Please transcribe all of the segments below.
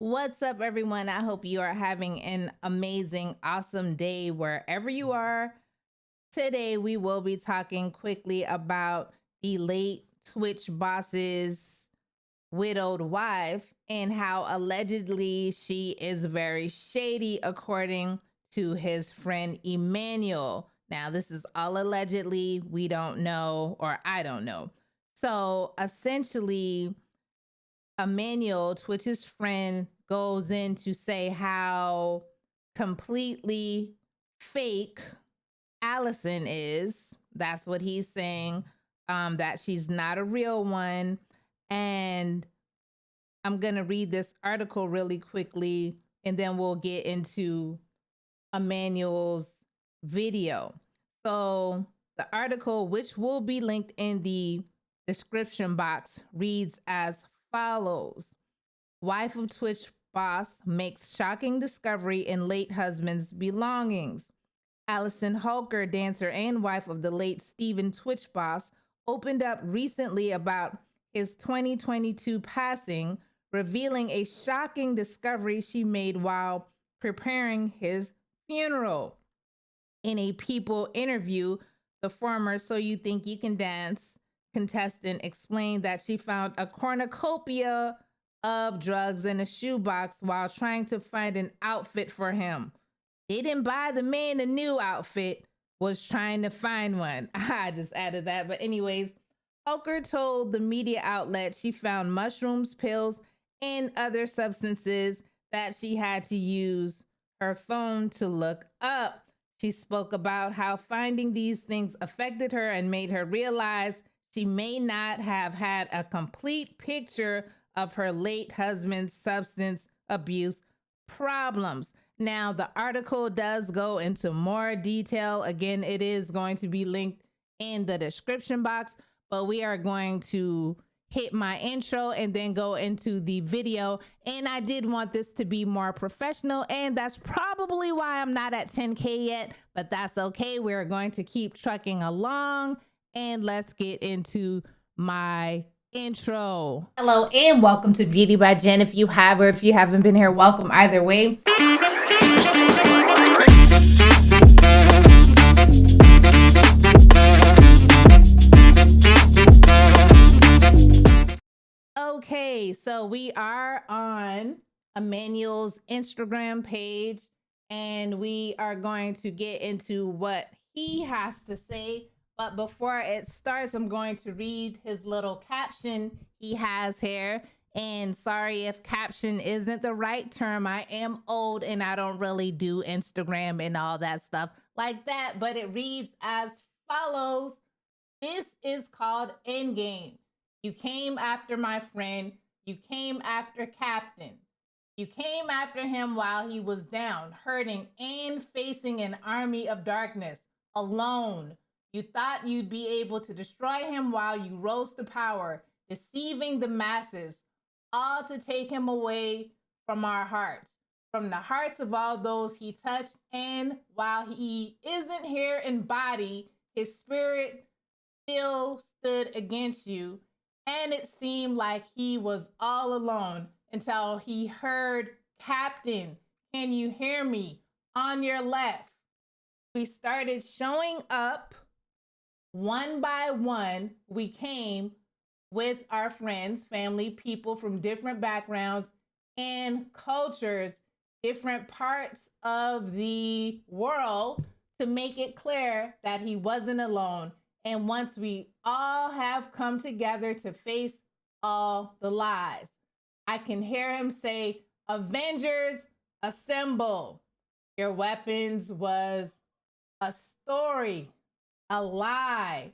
What's up, everyone? I hope you are having an amazing, awesome day wherever you are. Today, we will be talking quickly about the late Twitch boss's widowed wife and how allegedly she is very shady, according to his friend Emmanuel. Now, this is all allegedly. We don't know, or I don't know. So essentially, Emmanuel, Twitch's friend, goes in to say how completely fake Allison is. That's what he's saying. That she's not a real one. And I'm going to read this article really quickly, and then we'll get into Emmanuel's video. So the article, which will be linked in the description box, reads as follows. Wife of Twitch boss makes shocking discovery in late husband's belongings. Allison Holker, dancer and wife of the late Stephen Twitch boss, opened up recently about his 2022 passing, revealing a shocking discovery she made while preparing his funeral. In a People interview, the former So You Think You Can Dance contestant explained that she found a cornucopia of drugs in a shoebox while trying to find an outfit for him. They didn't buy the man a new outfit, was trying to find one. I just added that. But anyways, Holker told the media outlet she found mushrooms, pills, and other substances that she had to use her phone to look up. She spoke about how finding these things affected her and made her realize she may not have had a complete picture of her late husband's substance abuse problems. Now, the article does go into more detail. Again, it is going to be linked in the description box, but we are going to hit my intro and then go into the video. And I did want this to be more professional, and that's probably why I'm not at 10K yet, but that's okay. We're going to keep trucking along, and let's get into my intro. Hello and welcome to Beauty by Jen. If you have or if you haven't been here, welcome either way. Okay, so we are on Emmanuel's Instagram page, and we are going to get into what he has to say. But before it starts, I'm going to read his little caption he has here. And sorry if caption isn't the right term. I am old and I don't really do Instagram and all that stuff like that. But it reads as follows. This is called Endgame. You came after my friend. You came after Captain. You came after him while he was down, hurting, and facing an army of darkness, alone. You thought you'd be able to destroy him while you rose to power, deceiving the masses, all to take him away from our hearts, from the hearts of all those he touched. And while he isn't here in body, his spirit still stood against you. And it seemed like he was all alone until he heard, Captain, can you hear me? On your left. We started showing up one by one. We came with our friends, family, people from different backgrounds and cultures, different parts of the world, to make it clear that he wasn't alone. And once we all have come together to face all the lies, I can hear him say, Avengers, assemble. Your weapons was a story, a lie.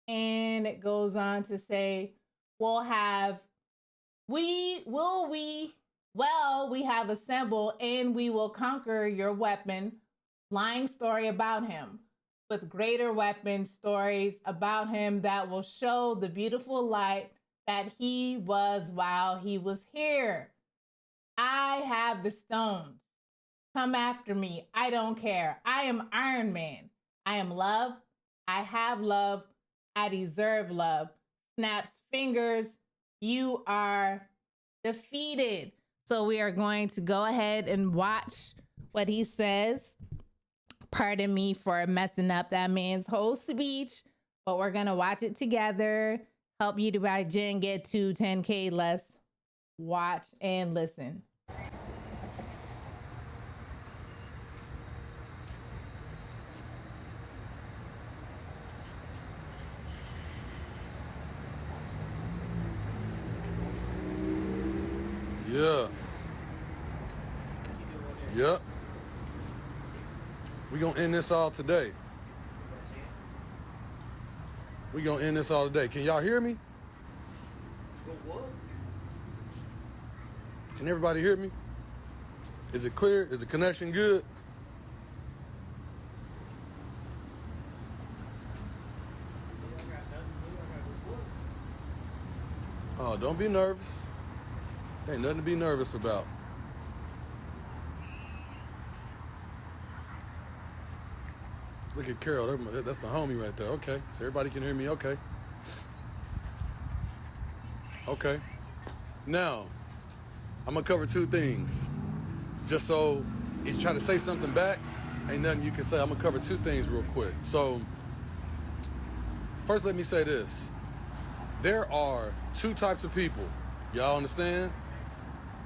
And it goes on to say, we have assembled and we will conquer your weapon. Lying story about him, with greater weapons, stories about him that will show the beautiful light that he was while he was here. I have the stones. Come after me. I don't care. I am Iron Man. I am love. I have love. I deserve love. Snaps fingers. You are defeated. So we are going to go ahead and watch what he says. Pardon me for messing up that man's whole speech, but we're going to watch it together. Help BeautyBuyGen get to 10K. Let's watch and listen. Yeah. Yep. We gonna end this all today. We gonna end this all today. Can y'all hear me? Can everybody hear me? Is it clear? Is the connection good? Oh, don't be nervous. Ain't nothing to be nervous about. Look at Carol. That's the homie right there. Okay. So everybody can hear me. Okay. Okay. Now, I'm going to cover two things. Just so if you try to say something back, ain't nothing you can say. I'm going to cover two things real quick. So, first let me say this. There are two types of people. Y'all understand?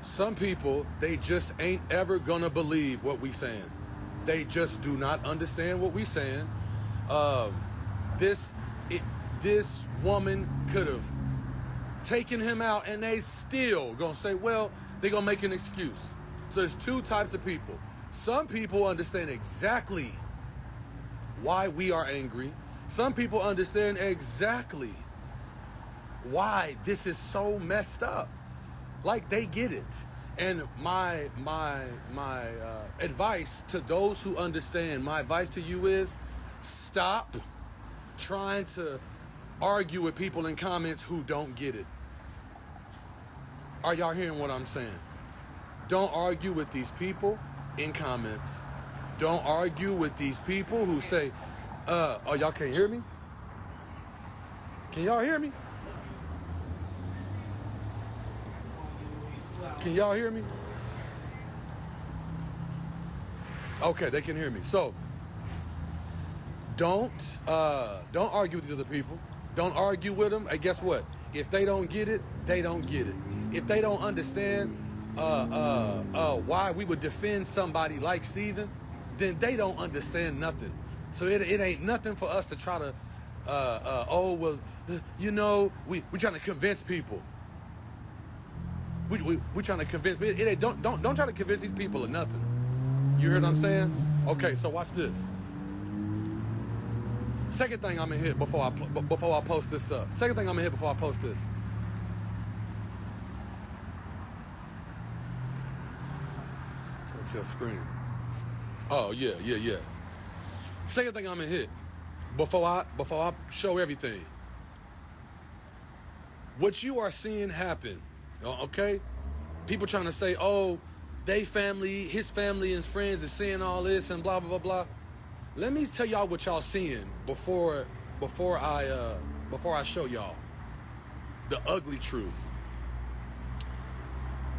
Some people, they just ain't ever gonna believe what we saying. They just do not understand what we saying. This woman could have taken him out and they still gonna say, well, they gonna make an excuse. So there's two types of people. Some people understand exactly why we are angry. Some people understand exactly why this is so messed up. Like they get it. And my advice to those who understand, my advice to you is stop trying to argue with people in comments who don't get it. Are y'all hearing what I'm saying? Don't argue with these people in comments. Don't argue with these people who say, oh, y'all can't hear me? Can y'all hear me? Can y'all hear me? Okay, they can hear me. So, don't argue with these other people. Don't argue with them. And guess what? If they don't get it, they don't get it. If they don't understand why we would defend somebody like Stephen, then they don't understand nothing. So it ain't nothing for us to try to, we're trying to convince people. We're trying to convince. Don't try to convince these people of nothing. You hear what I'm saying? Okay, so watch this. Second thing I'm gonna hit before I post this stuff. Second thing I'm gonna hit before I post this. Touch your screen. Oh yeah. Second thing I'm gonna hit before I show everything. What you are seeing happen. Okay? People trying to say, oh, his family and his friends is seeing all this and blah, blah, blah, blah. Let me tell y'all what y'all seeing before I show y'all the ugly truth.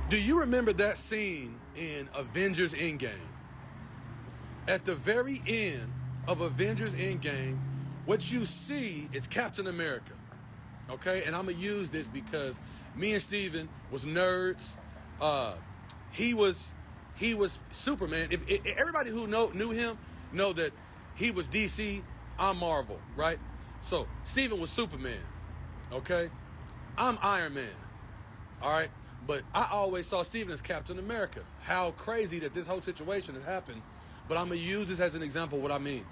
Do you remember that scene in Avengers Endgame? At the very end of Avengers Endgame, what you see is Captain America. Okay? And I'm going to use this because me and Steven was nerds. He was Superman. If everybody who knew him know that he was DC, I'm Marvel, right? So Steven was Superman, okay? I'm Iron Man, all right? But I always saw Steven as Captain America. How crazy that this whole situation has happened. But I'm gonna use this as an example of what I mean.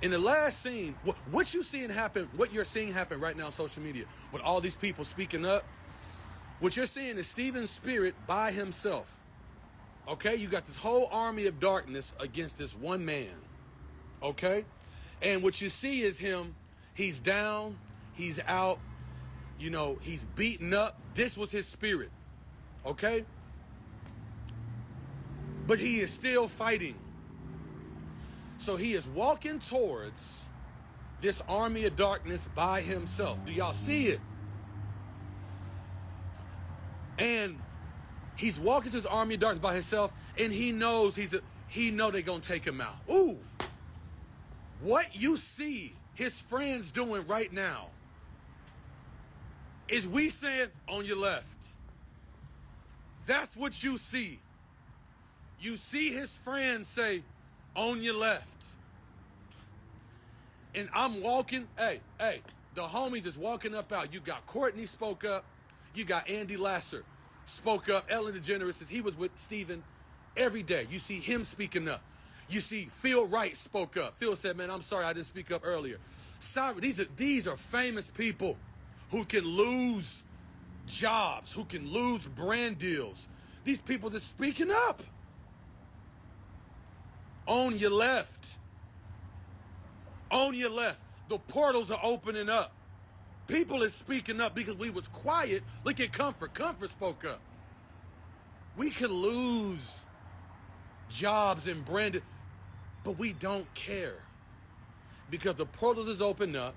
In the last scene, what you're seeing happen right now on social media with all these people speaking up, what you're seeing is Stephen's spirit by himself. Okay? You got this whole army of darkness against this one man. Okay? And what you see is him, he's down, he's out, he's beaten up. This was his spirit. Okay? But he is still fighting. So he is walking towards this army of darkness by himself. Do y'all see it? And He's walking to his army of darkness by himself, and he knows he know they're gonna take him out. Ooh, what you see his friends doing right now is we saying on your left. That's what you see. You see his friends say on your left. And I'm walking, hey, the homies is walking up out. You got Courtney spoke up. You got Andy Lasser spoke up. Ellen DeGeneres says he was with Steven every day. You see him speaking up. You see Phil Wright spoke up. Phil said, man, I'm sorry I didn't speak up earlier. Sorry, these are famous people who can lose jobs, who can lose brand deals. These people just speaking up. On your left. On your left. The portals are opening up. People is speaking up because we was quiet. Look at Comfort. Comfort spoke up. We could lose jobs and branded, but we don't care because the portals is opened up.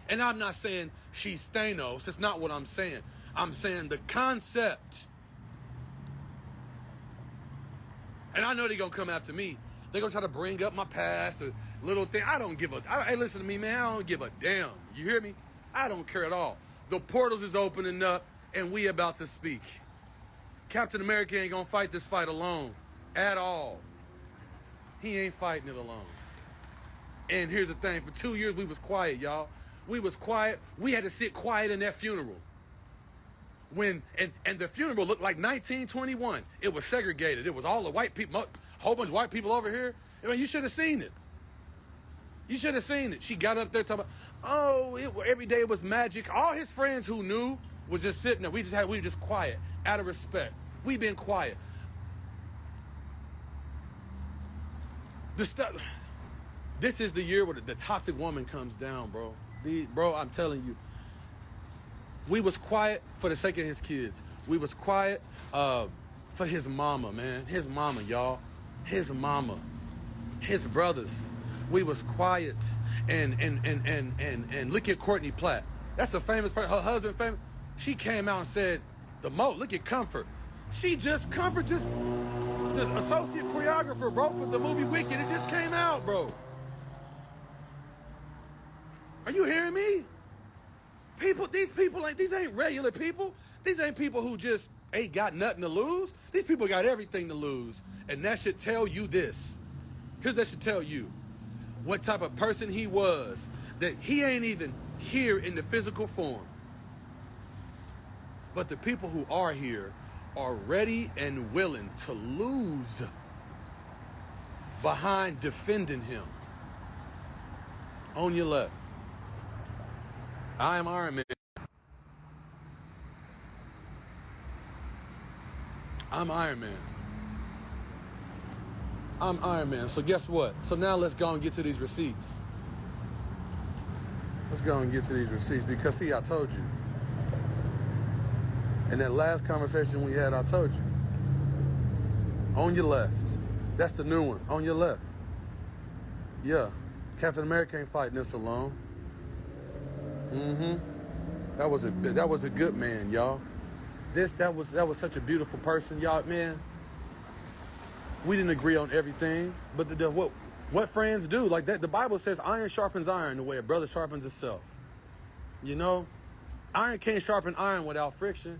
And I'm not saying she's Thanos. That's not what I'm saying. I'm saying the concept. And I know they're going to come after me. They're going to try to bring up my past, a little thing. I don't give a... Hey, listen to me, man. I don't give a damn. You hear me? I don't care at all. The portals is opening up, and we about to speak. Captain America ain't going to fight this fight alone at all. He ain't fighting it alone. And here's the thing. For 2 years, we was quiet, y'all. We was quiet. We had to sit quiet in that funeral. And the funeral looked like 1921. It was segregated. It was all the white people, a whole bunch of white people over here. I mean, you should have seen it. You should have seen it. She got up there talking about, every day was magic. All his friends who knew was just sitting there. We were just quiet, out of respect. We've been quiet. This is the year where the toxic woman comes down, bro. Bro, I'm telling you. We was quiet for the sake of his kids. We was quiet for his mama, man. His mama, y'all. His mama. His brothers. We was quiet. And look at Courtney Platt. That's a famous person. Her husband famous. She came out and said, look at Comfort. Comfort just, the associate choreographer, bro, for the movie Wicked. It just came out, bro. Are you hearing me? These ain't regular people. These ain't people who just ain't got nothing to lose. These people got everything to lose. And that should tell you this. Here's that should tell you what type of person he was, that he ain't even here in the physical form. But the people who are here are ready and willing to lose behind defending him. On your left. I am Iron Man. I'm Iron Man. I'm Iron Man. So guess what? So now let's go and get to these receipts. Let's go and get to these receipts because, see, I told you. In that last conversation we had, I told you. On your left. That's the new one. On your left. Yeah. Captain America ain't fighting this alone. That was a good man, y'all. That was such a beautiful person, y'all, man. We didn't agree on everything, but what friends do, like that, the Bible says iron sharpens iron the way a brother sharpens himself. You know, iron can't sharpen iron without friction.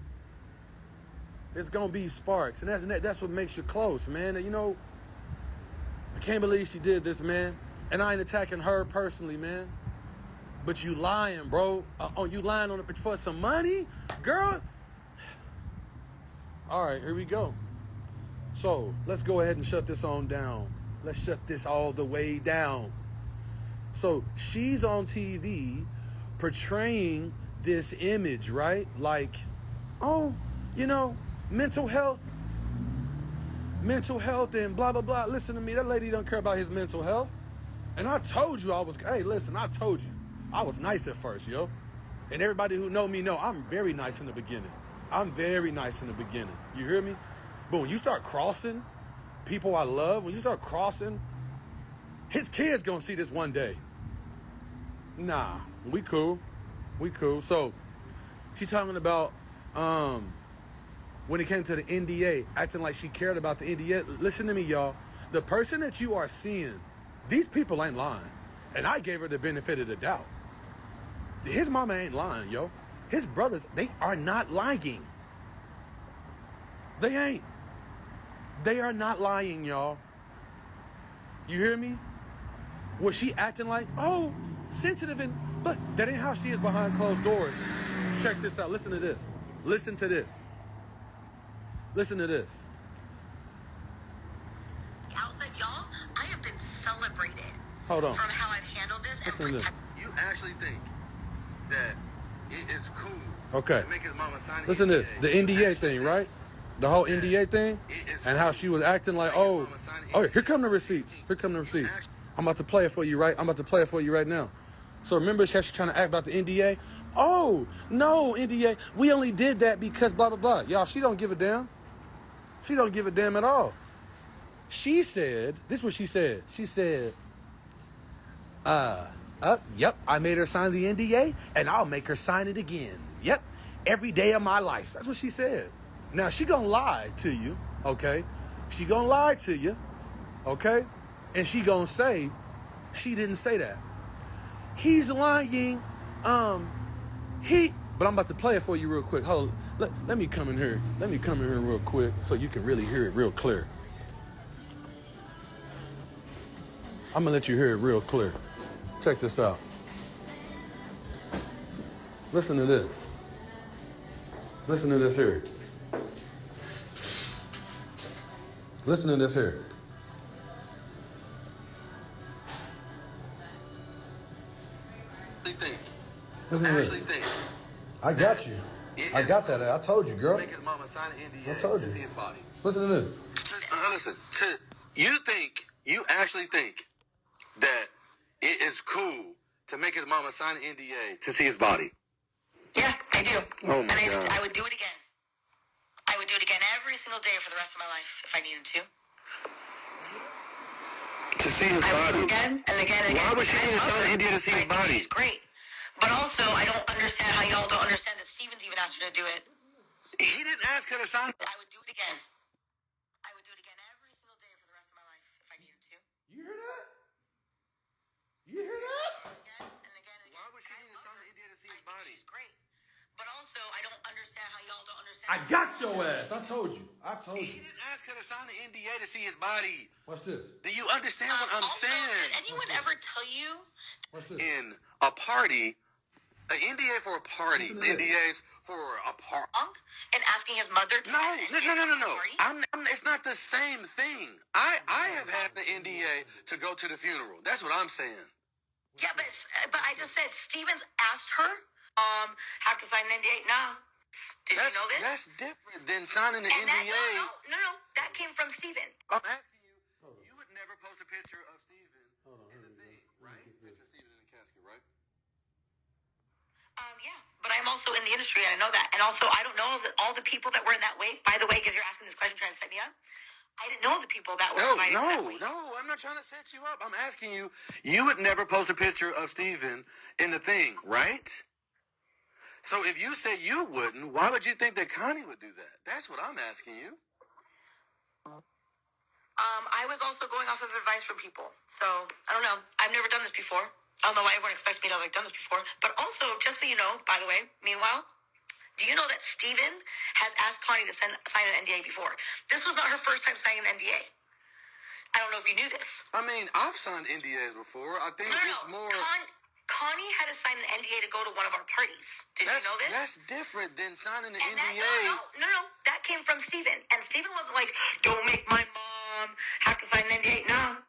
It's gonna be sparks, and that's what makes you close, man. You know, I can't believe she did this, man. And I ain't attacking her personally, man. But you lying, bro. You lying on it for some money? Girl. All right, here we go. So let's go ahead and shut this on down. Let's shut this all the way down. So she's on TV portraying this image, right? Like, mental health and blah, blah, blah. Listen to me. That lady don't care about his mental health. And I told you I told you. I was nice at first, yo. And everybody who know me know I'm very nice in the beginning. You hear me? But when you start crossing people I love, when you start crossing, his kids gonna see this one day. Nah, we cool. So, she's talking about, when it came to the NDA, acting like she cared about the NDA. Listen to me, y'all. The person that you are seeing, these people ain't lying. And I gave her the benefit of the doubt. His mama ain't lying, yo. His brothers, they are not lying. They ain't. They are not lying, y'all. You hear me? Was she acting like, oh, sensitive but that ain't how she is behind closed doors. Check this out. Listen to this. Listen to this. Listen to this. Outside, y'all, I have been celebrated. Hold on. From how I've handled this and protected. You actually think that it is cool to make his mama sign an Listen to NDA. this. The NDA thing, right? The whole NDA thing, and how she was acting like, oh, here come the receipts. Here come the receipts. I'm about to play it for you, right? I'm about to play it for you right now. So remember how she's trying to act about the NDA? Oh, no, NDA. We only did that because blah, blah, blah. Y'all, she don't give a damn. She don't give a damn at all. She said, this is what she said. She said, yep, I made her sign the NDA, and I'll make her sign it again. Yep, every day of my life. That's what she said. Now, she gonna lie to you, okay? She gonna lie to you, okay? And she gonna say, she didn't say that. He's lying. But I'm about to play it for you real quick. Hold on. Let me come in here. Let me come in here real quick so you can really hear it real clear. I'm gonna let you hear it real clear. Check this out. Listen to this. Listen to this here. Listen to this here. Listen to this. I got you. I got that. I told you, girl. Make his mama sign an NDA I told you. to see his body. Listen to this. Listen, you actually think that it is cool to make his mama sign an NDA to see his body? Yeah, I do. Oh my God. I would do it again. I would do it again every single day for the rest of my life if I needed to. To see his body. I would do it again and again and again. Why would she need to sign an NDA to see his body? It's great. But also, I don't understand how y'all don't understand that Steven's even asked her to do it. He didn't ask her to sign. I would do it again. I would do it again every single day for the rest of my life if I needed to. You hear that? You hear that? Again and again and again. Why would she need to sign an NDA to see his body? It's great. But also, I don't understand how y'all don't understand. I got your ass. I told you. He didn't ask her to sign the NDA to see his body. Watch this. Do you understand what I'm saying? Did anyone ever tell you? Watch this. In a party, an NDA for a party, the NDAs for a party, and asking his mother to sign an NDA No. It's not the same thing. I have had an NDA to go to the funeral. That's what I'm saying. Yeah, but I just said Stevens asked her, have to sign an NDA. Nah. Did you know this? That's different than signing an NDA. No. That came from Steven. I'm asking you, you would never post a picture of Steven in the thing, right? Picture of Steven in the casket, right? Yeah, but I'm also in the industry and I know that. And also, I don't know all the people that were in that way. By the way, because you're asking this question trying to set me up, I didn't know the people that were invited to that way. No, I'm not trying to set you up. I'm asking you, you would never post a picture of Steven in the thing, right? So if you say you wouldn't, why would you think that Connie would do that? That's what I'm asking you. I was also going off of advice from people. So, I don't know. I've never done this before. I don't know why everyone expects me to have done this before. But also, just so you know, by the way, meanwhile, do you know that Steven has asked Connie to sign an NDA before? This was not her first time signing an NDA. I don't know if you knew this. I mean, I've signed NDAs before. I think it's more... Connie had to sign an NDA to go to one of our parties. Did you know this? That's different than signing an NDA. No. That came from Steven. And Steven wasn't like, don't make my mom have to sign an NDA. No.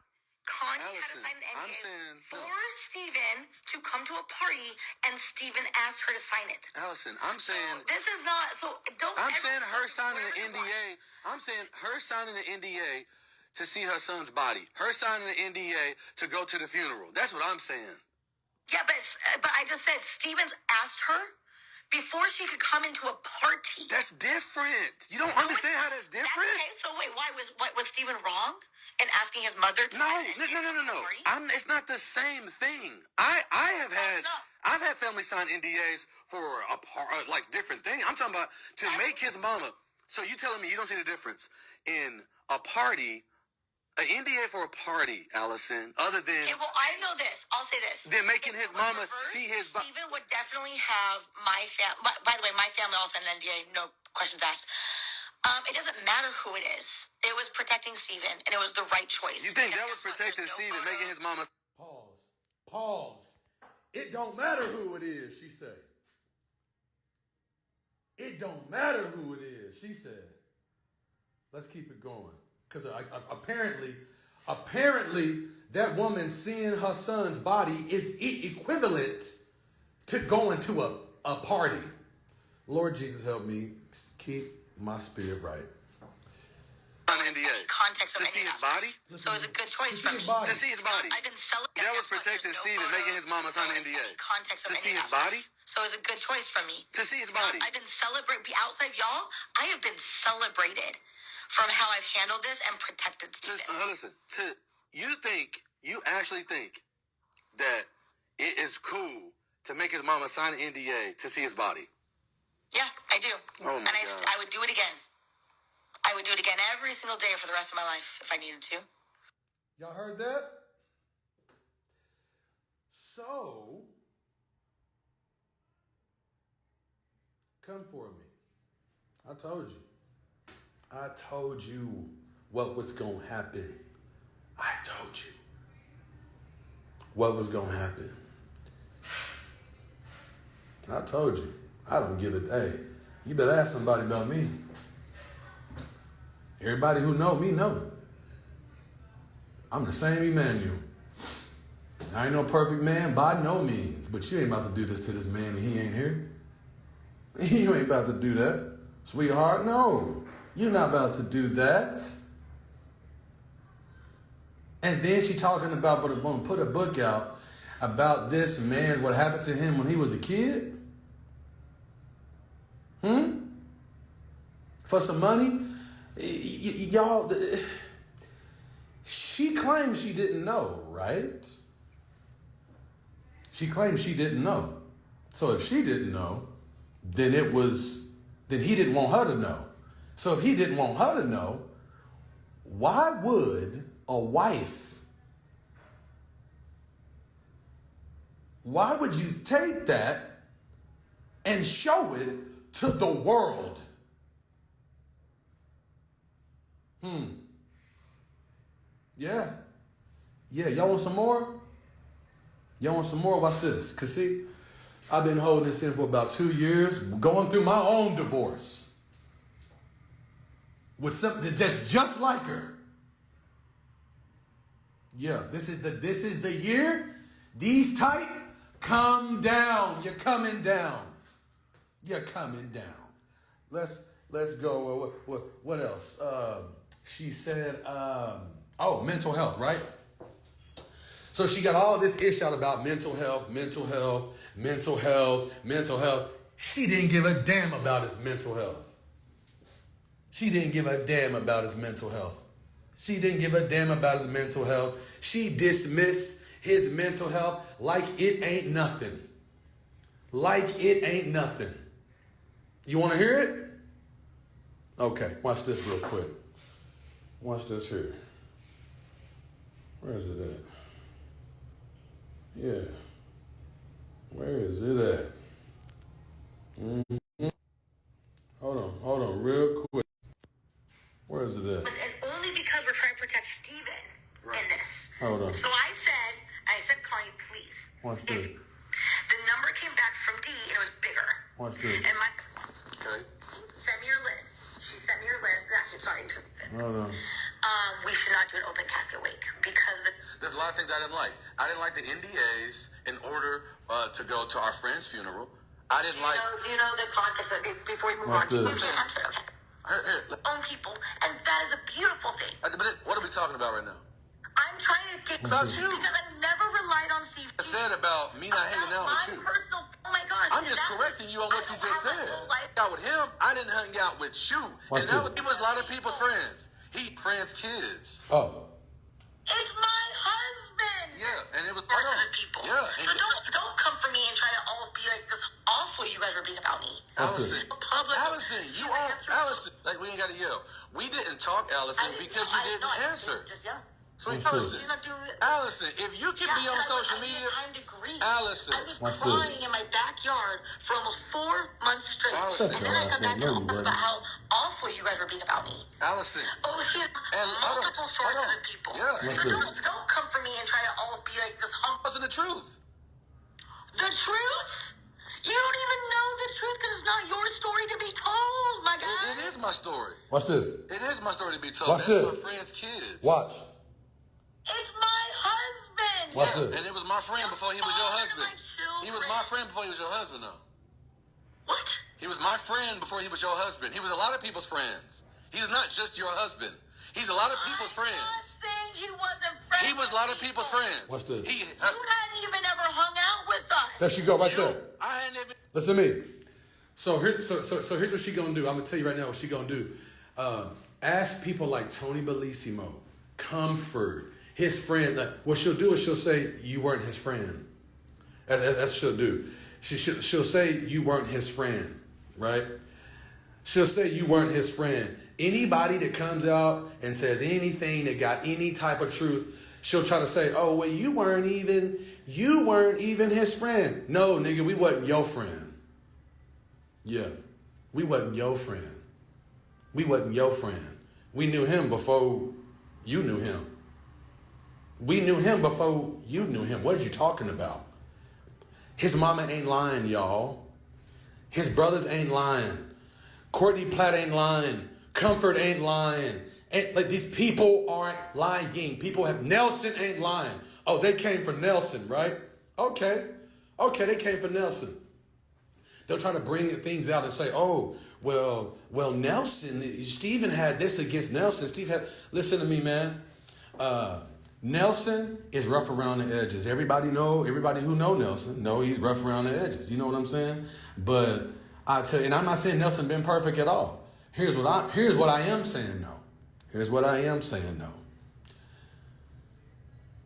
Connie had to sign an NDA for Steven to come to a party, and Steven asked her to sign it. Allison, I'm saying... This is not... So, don't... I'm saying her signing an NDA... I'm saying her signing an NDA to see her son's body. Her signing an NDA to go to the funeral. That's what I'm saying. Yeah, but I just said Stevens asked her before she could come into a party. That's different. You don't understand how that's different? Okay, so wait, why was Steven wrong in asking his mother to sign it? No. It's not the same thing. I've had family sign NDAs for like different things. I'm talking about to make his mama So you telling me you don't see the difference in a party, an NDA for a party, Allison, other than... Okay, well, I know this. I'll say this. Then making his mama see his... Steven would definitely have my family... By the way, my family also had an NDA, no questions asked. It doesn't matter who it is. It was protecting Steven, and it was the right choice. You think that was protecting Steven, making his mama... Pause. It don't matter who it is, she said. It don't matter who it is, she said. Let's keep it going. Because apparently, that woman seeing her son's body is equivalent to going to a party. Lord Jesus, help me keep my spirit right. NDA. Context of to see his body? So it's a good choice for me. To see his body. I've been celebrating. That was protecting Steven, making his mama sign an NDA. Context of to see his body? So it's a good choice for me. To see his body. I've been celebrating. Outside y'all, I have been celebrated from how I've handled this and protected Steven. Listen, you actually think that it is cool to make his mama sign an NDA to see his body? Yeah, I do. Oh my God. I would do it again. I would do it again every single day for the rest of my life if I needed to. Y'all heard that? So, come for me. I told you what was going to happen. I told you what was going to happen. I told you. I don't give a... Hey, you better ask somebody about me. Everybody who know me know. I'm the same Emmanuel. I ain't no perfect man by no means, but you ain't about to do this to this man and he ain't here. You ain't about to do that, sweetheart. No, you're not about to do that. And then she talking about, but going to put a book out about this man, what happened to him when he was a kid. For some money? Y'all, she claims she didn't know, right? She claims she didn't know. So if she didn't know, then he didn't want her to know. So if he didn't want her to know, why would why would you take that and show it to the world? Yeah, y'all want some more? Watch this. Cause see, I've been holding this in for about 2 years, going through my own divorce. With something that's just like her. Yeah, this is the year. These tight, come down. You're coming down. Let's go. What else? She said, mental health, right? So she got all this ish out about mental health. She didn't give a damn about his mental health. She dismissed his mental health like it ain't nothing. You want to hear it? Okay, watch this real quick. Watch this here. Where is it at? Yeah. Where is it at? Hold on, real quick. Where is it at? And only because we're trying to protect Steven in this. Hold on. So I said, Connie, please. Watch this. The number came back from D and it was bigger. Watch this. And Okay. Send me your list. She sent me your list. Actually, sorry. Hold on. We should not do an open casket wake because there's a lot of things I didn't like. I didn't like the NDAs in order to go to our friend's funeral. I didn't like... Do you know the context of it before we move on? This. Okay. Own people, and that is a beautiful thing. But what are we talking about right now? I'm trying to get about you. Because I've never relied on Steve. I said about me not hanging out with you. Oh my God. I'm just correcting you on what you just said. Out with him, I didn't hang out with you. He was a lot of people's friends. He friends' kids. Oh. It's my husband. Yeah, and it was part of the people. Yeah. So don't come for me and try to all be like this awful you guys are being about me. Allison, Allison, you are Allison. Like, we ain't got to yell. We didn't talk, Allison, because you didn't answer. Just yell. So Allison, if you can be on social media, Allison, I was crying in my backyard for almost 4 months straight. Allison. And then I got back home about how awful you guys were being about me. Allison. Oh, here's multiple sources of people. Yeah. So don't come for me and try to all be like this humble. Wasn't the truth. The truth? You don't even know the truth because it's not your story to be told, my guy. It is my story. Watch this. It is my story to be told. Watch this. My friend's kids. Watch. It's my husband. Watch this. And it was my friend before he was your husband. He was my friend before he was your husband, though. What? He was my friend before he was your husband. He was a lot of people's friends. He's not just your husband. He's a lot of people's friends. I'm not saying he wasn't friends. He was a lot of people's friends. Watch this. You hadn't even ever hung out with us. There she go right there. I hadn't even. Listen to me. So here's what she gonna do. I'm gonna tell you right now what she gonna do. Ask people like Tony Bellissimo, Comfort, his friend. Like, what she'll do is she'll say you weren't his friend. That's what she'll do. She'll say you weren't his friend, right? She'll say you weren't his friend. Anybody that comes out and says anything that got any type of truth, she'll try to say, oh, well, you weren't even his friend. No, nigga, we wasn't your friend. Yeah, we wasn't your friend. We wasn't your friend. We knew him before you knew him. We knew him before you knew him. What are you talking about? His mama ain't lying, y'all. His brothers ain't lying. Courtney Platt ain't lying. Comfort ain't lying. Like, these people aren't lying. People have, Nelson ain't lying. Oh, they came for Nelson, right? Okay, they came for Nelson. They'll try to bring things out and say, oh, well, Nelson, Stephen had this against Nelson. Listen to me, man. Nelson is rough around the edges. Everybody who know Nelson know he's rough around the edges. You know what I'm saying? But I tell you, and I'm not saying Nelson been perfect at all. Here's what I am saying though.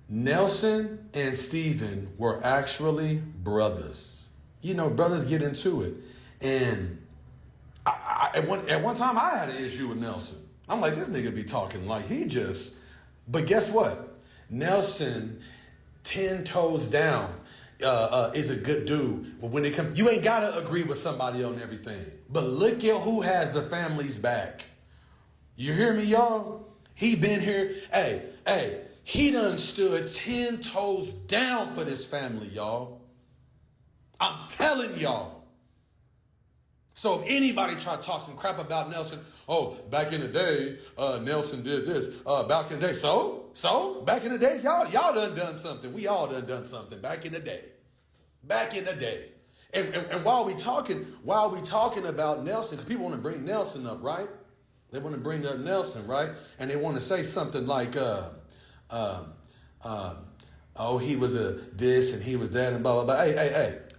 Nelson and Stephen were actually brothers. You know, brothers get into it. And at one time I had an issue with Nelson. I'm like, this nigga be talking like he just, but guess what? Nelson, 10 toes down, is a good dude. But when it comes, you ain't gotta agree with somebody on everything. But look at who has the family's back. You hear me, y'all? He been here. Hey, he done stood 10 toes down for this family, y'all. I'm telling y'all. So if anybody try to talk some crap about Nelson, oh, back in the day, Nelson did this. Back in the day, so back in the day, y'all done something. We all done something back in the day. And while we talking about Nelson, because people want to bring Nelson up, right? They want to bring up Nelson, right? And they want to say something like, oh, he was a this and he was that and blah, blah, blah.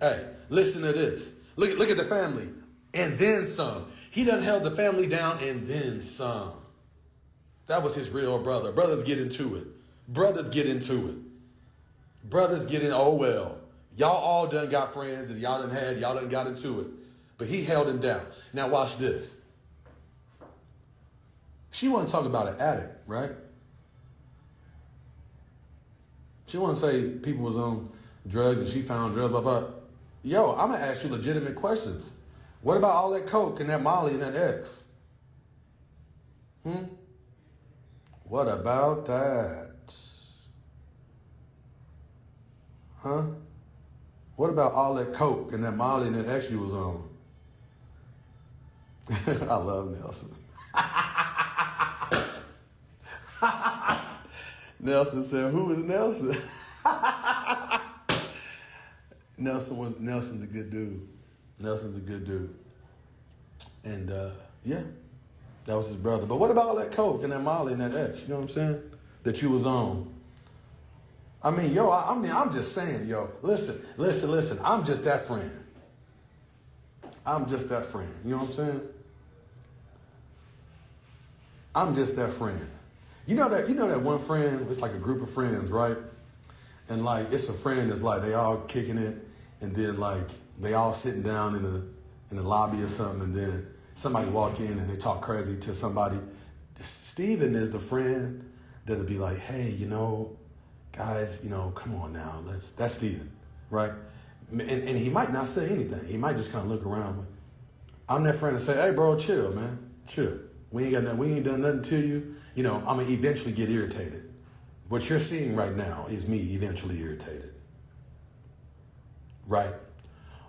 Hey, listen to this. Look at the family. And then some. He done held the family down and then some. That was his real brother. Brothers get into it. Oh, well. Y'all all done got friends and y'all done got into it. But he held him down. Now watch this. She wasn't talking about an addict, right? She wasn't say people was on drugs and she found drugs, blah, blah. Yo, I'm going to ask you legitimate questions. What about all that coke and that Molly and that X? What about that? Huh? What about all that coke and that Molly and that X you was on? I love Nelson. Nelson said, who is Nelson? Nelson's a good dude. And yeah, that was his brother. But what about all that coke and that Molly and that X? You know what I'm saying? That you was on. I mean, yo, I'm just saying, yo, listen. I'm just that friend. You know what I'm saying? I'm just that friend. You know that one friend, it's like a group of friends, right? and like it's a friend that's like they all kicking it, and then like they all sitting down in the lobby or something, and then somebody walk in and they talk crazy to somebody. Steven is the friend that'll be like, hey, you know, guys, you know, come on now, that's Steven, right? And he might not say anything. He might just kind of look around. I'm that friend and say, hey, bro, chill, man, chill. We ain't done nothing to you. You know, I'm gonna eventually get irritated. What you're seeing right now is me eventually irritated. Right?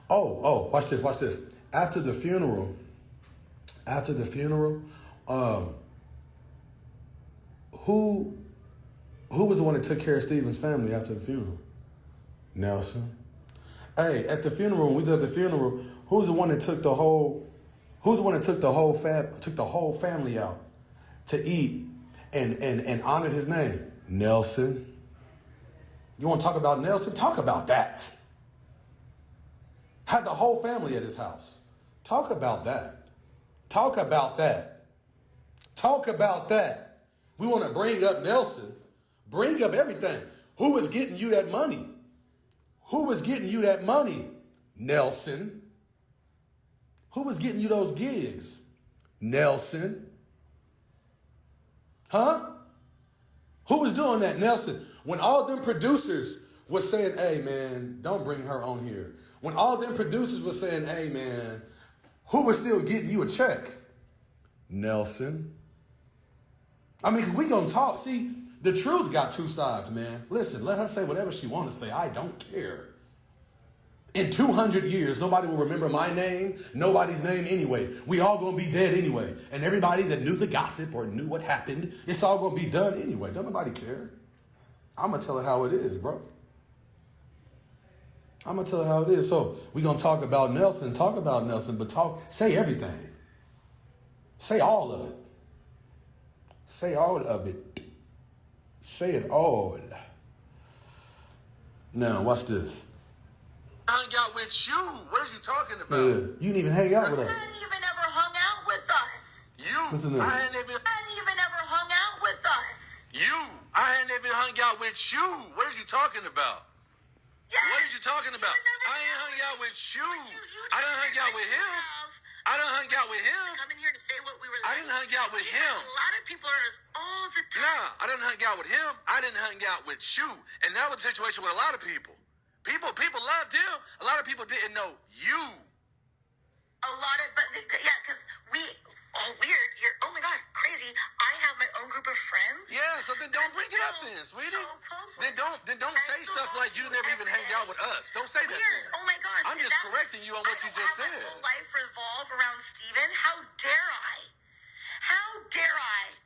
Oh, watch this. After the funeral, who was the one that took care of Steven's family after the funeral? Nelson. Hey, at the funeral, when we did at the funeral, who's the one that took the whole family out to eat and honored his name? Nelson. You want to talk about Nelson? Talk about that. Had the whole family at his house. Talk about that. Talk about that. Talk about that. We want to bring up Nelson. Bring up everything. Who was getting you that money? Who was getting you that money? Nelson. Who was getting you those gigs? Nelson. Huh? Who was doing that? Nelson. When all them producers were saying, hey, man, don't bring her on here. When all them producers were saying, hey, man, who was still getting you a check? Nelson. I mean, we gonna talk. See, the truth got two sides, man. Listen, let her say whatever she want to say. I don't care. In 200 years, nobody will remember my name, nobody's name anyway. We all gonna be dead anyway. And everybody that knew the gossip or knew what happened, it's all gonna be done anyway. Don't nobody care. I'm gonna tell her how it is, bro. I'm gonna tell her how it is. So we gonna talk about Nelson, but say everything. Say all of it. Say all of it. Say it all. Now, watch this. Hung out with you. What are you talking about? You didn't even hang out with us. You hadn't even ever hung out with us. Listen to this. I hadn't even ever hung out with us. I hadn't even hung out with you. What are you talking about? Yes. What are you talking about? I ain't hung out with you. I done hung out with him. I done hung out with him. Come in here to say what we were. I didn't hang out with him. A lot of people are all the time. Nah, I didn't hang out with him. I didn't hang out with you. And that was the situation with a lot of people. People loved him. A lot of people didn't know you. A lot of, but yeah, because weird. You're, oh my gosh, crazy. I have my own group of friends. Yeah, so then don't bring it up then, sweetie. Then don't say stuff like you never even hanged out with us. Don't say that then. Oh my gosh. I'm just correcting you on what you just said. My whole life revolve around Steven. How dare I? How dare I,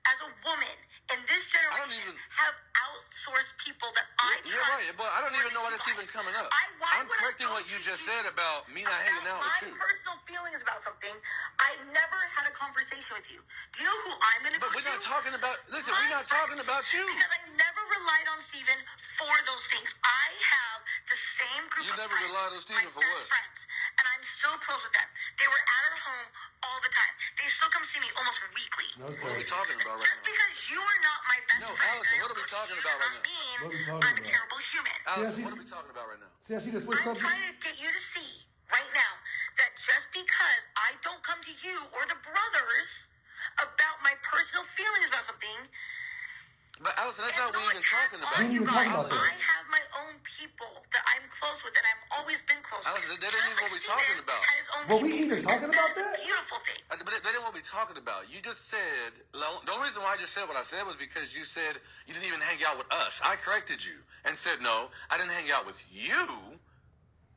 as a woman in this generation, have outsourced people that I trust? You're right, but I don't even know why that's even coming up. I'm correcting what you just said about me not hanging out with you. My personal feelings about something. I never had a conversation with you. Do you know who I'm going to go to? But we're not talking about, listen, we're not talking about you. Because I never relied on Steven for those things. I have the same group You of never friends. relied on Steven for what? Friends, and I'm so close with them. They were at our home all the time. They still come see me almost weekly. Okay. What are we talking about right Just now? because you are not my best No, friend. Allison, what are we talking about right now? What are we talking I'm a about? terrible human. Allison, what are we talking about right now? See how she just switched I'm subjects? trying to get you to see right now that just because I don't come to you or the brothers about my personal feelings about something. But Allison, that's not what we're even talking about. We ain't even talking about that. I have my own people that I'm close with and I've always been close Allison, with. that ain't even what we're talking about. Were we even talking about that? Beautiful thing. But that ain't what we're talking about. You just said, the only reason why I just said what I said was because you said you didn't even hang out with us. I corrected you and said, no, I didn't hang out with you.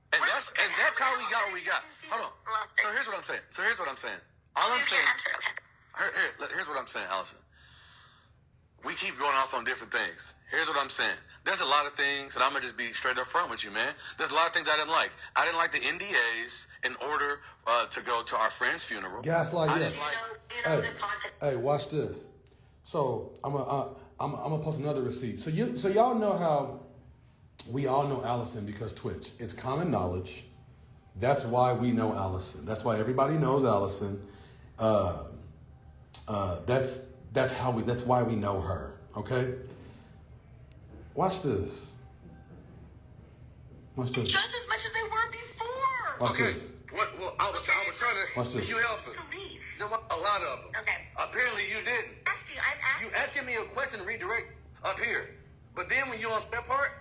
And that's how we got what we got. Hold on. So here's what I'm saying. All I'm saying. Here's what I'm saying, Allison. We keep going off on different things. Here's what I'm saying. There's a lot of things that I'm going to just be straight up front with you, man. There's a lot of things I didn't like. I didn't like the NDAs in order to go to our friend's funeral. Gaslight, yeah. The content. Hey, watch this. So I'm gonna post another receipt. So y'all know how we all know Allison because Twitch. It's common knowledge. That's why we know Allison. That's why everybody knows Allison. That's why we know her. Okay. Watch this. Watch this. Just as much as they were before. Watch Okay. this. Well, I was trying to. Watch this. Did you help To us? leave. No, a lot of them. Okay. Apparently you didn't. I'm You asking. asking me a question to redirect up here. But then when you on that part,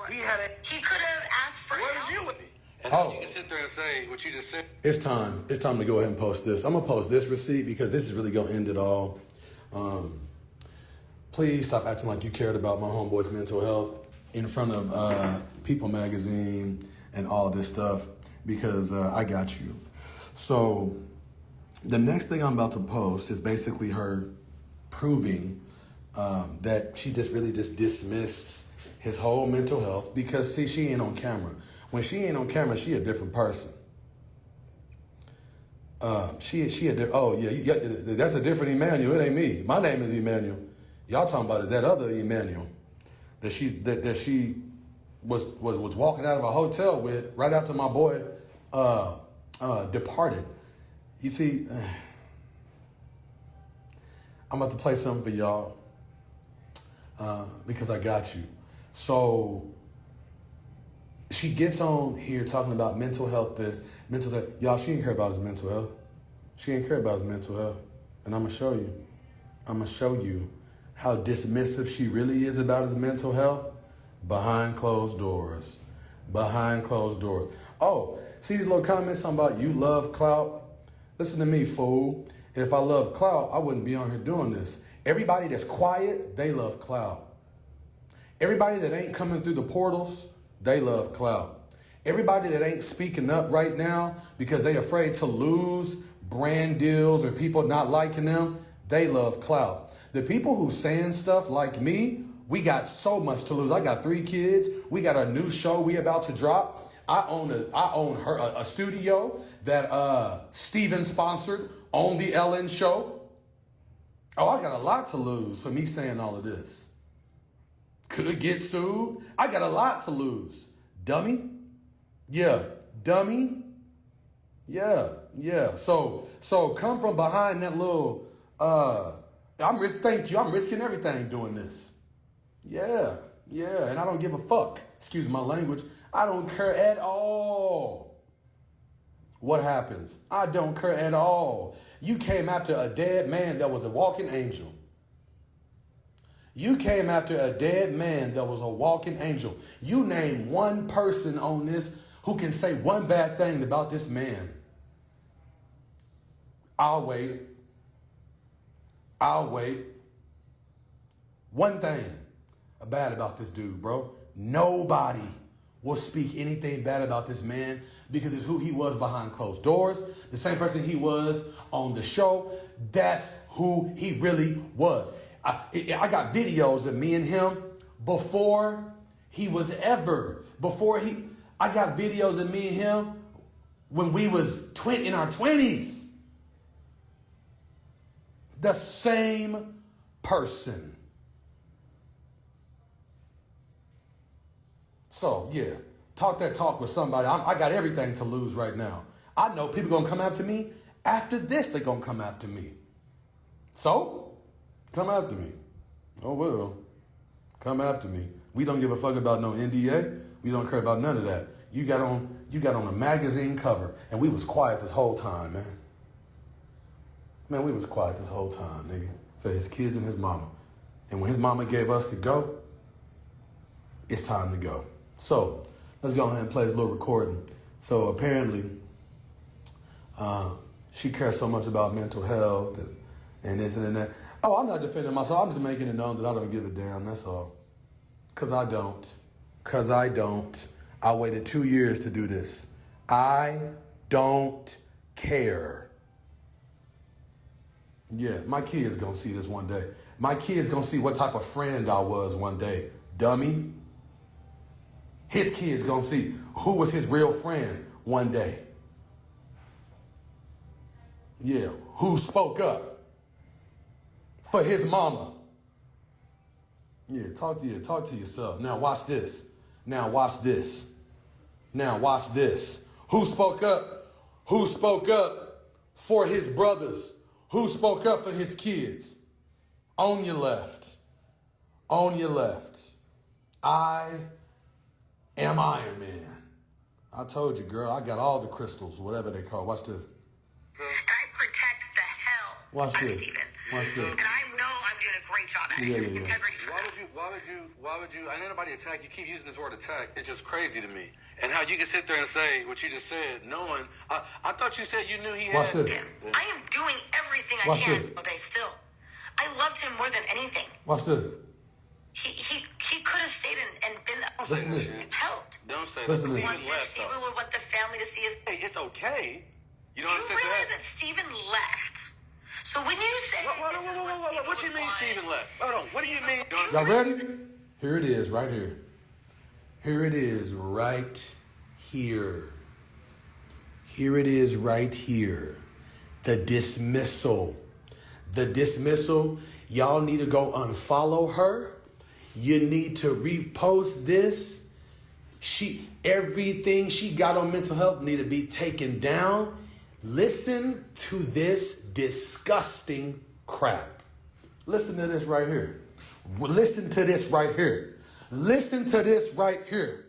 he had a. He could have asked for Where help. was you with me? And Oh. you can sit there and say what you just said. It's time. It's time to go ahead and post this. I'm gonna post this receipt because this is really gonna end it all. Please stop acting like you cared about my homeboy's mental health in front of People Magazine and all this stuff because I got you. So the next thing I'm about to post is basically her proving that she just really just dismissed his whole mental health because see, she ain't on camera. When she ain't on camera, she a different person. That's a different Emmanuel. It ain't me. My name is Emmanuel. Y'all talking about it? That other Emmanuel that she was walking out of a hotel with right after my boy departed. You see, I'm about to play something for y'all because I got you. So she gets on here talking about mental health, mental health. Y'all, she didn't care about his mental health. She didn't care about his mental health. And I'm going to show you. I'm going to show you how dismissive she really is about his mental health behind closed doors. Behind closed doors. Oh, see these little comments talking about you love clout? Listen to me, fool. If I love clout, I wouldn't be on here doing this. Everybody that's quiet, they love clout. Everybody that ain't coming through the portals, they love clout. Everybody that ain't speaking up right now because they afraid to lose brand deals or people not liking them, they love clout. The people who saying stuff like me, we got so much to lose. I got 3 kids. We got a new show we about to drop. I own a studio that Steven sponsored on the Ellen show. Oh, I got a lot to lose for me saying all of this. Could get sued. I got a lot to lose. Dummy. Yeah. Dummy. Yeah. So come from behind that little, thank you. I'm risking everything doing this. Yeah. And I don't give a fuck. Excuse my language. I don't care at all what happens. I don't care at all. You came after a dead man that was a walking angel. You came after a dead man that was a walking angel. You name one person on this who can say one bad thing about this man. I'll wait. One thing bad about this dude, bro. Nobody will speak anything bad about this man because it's who he was behind closed doors. The same person he was on the show. That's who he really was. I got videos of me and him I got videos of me and him when we was in our 20s. The same person. So, yeah, talk that talk with somebody. I got everything to lose right now. I know people going to come after me. After this, they're going to come after me. So, come after me. Oh, well, come after me. We don't give a fuck about no NDA. We don't care about none of that. You got on a magazine cover, and we was quiet this whole time, man. Man, we was quiet this whole time, nigga, for his kids and his mama. And when his mama gave us to go, it's time to go. So let's go ahead and play this little recording. So apparently, she cares so much about mental health and this and that. Oh, I'm not defending myself. I'm just making it known that I don't give a damn. That's all. Because I don't. I waited 2 years to do this. I don't care. Yeah, my kids gonna see this one day. My kids gonna see what type of friend I was one day. Dummy. His kids gonna see who was his real friend one day. Yeah, who spoke up for his mama. Yeah, talk to yourself. Now watch this. Who spoke up? Who spoke up for his brothers? Who spoke up for his kids? On your left. I am Iron Man. I told you, girl, I got all the crystals, whatever they call. Watch this. And I protect the hell Watch out of this. Stephen. Watch this. And I know I'm doing a great job at it. Yeah. Integrity for Why them. would you, I know nobody attack, you keep using this word attack, it's just crazy to me. And how you can sit there and say what you just said, knowing, I thought you said you knew he had. Watch this. I am doing everything I Watch can this. all day still. I loved him more than anything. Watch this. He could have stayed and been Listen to this. helped. Don't say Listen to that. this. Want this, Stephen would want the family to see his. Hey, it's okay. You Do know you what I'm realize saying? that Stephen left? So when you say this is what Stephen What you would mean want, Stephen left? Hold on. What do you mean? Y'all ready? Here it is, right here. Here it is, right here. Here it is, right here. The dismissal. The dismissal. Y'all need to go unfollow her. You need to repost this. Everything she got on mental health need to be taken down. Listen to this disgusting crap. Listen to this right here. Listen to this right here. Listen to this right here.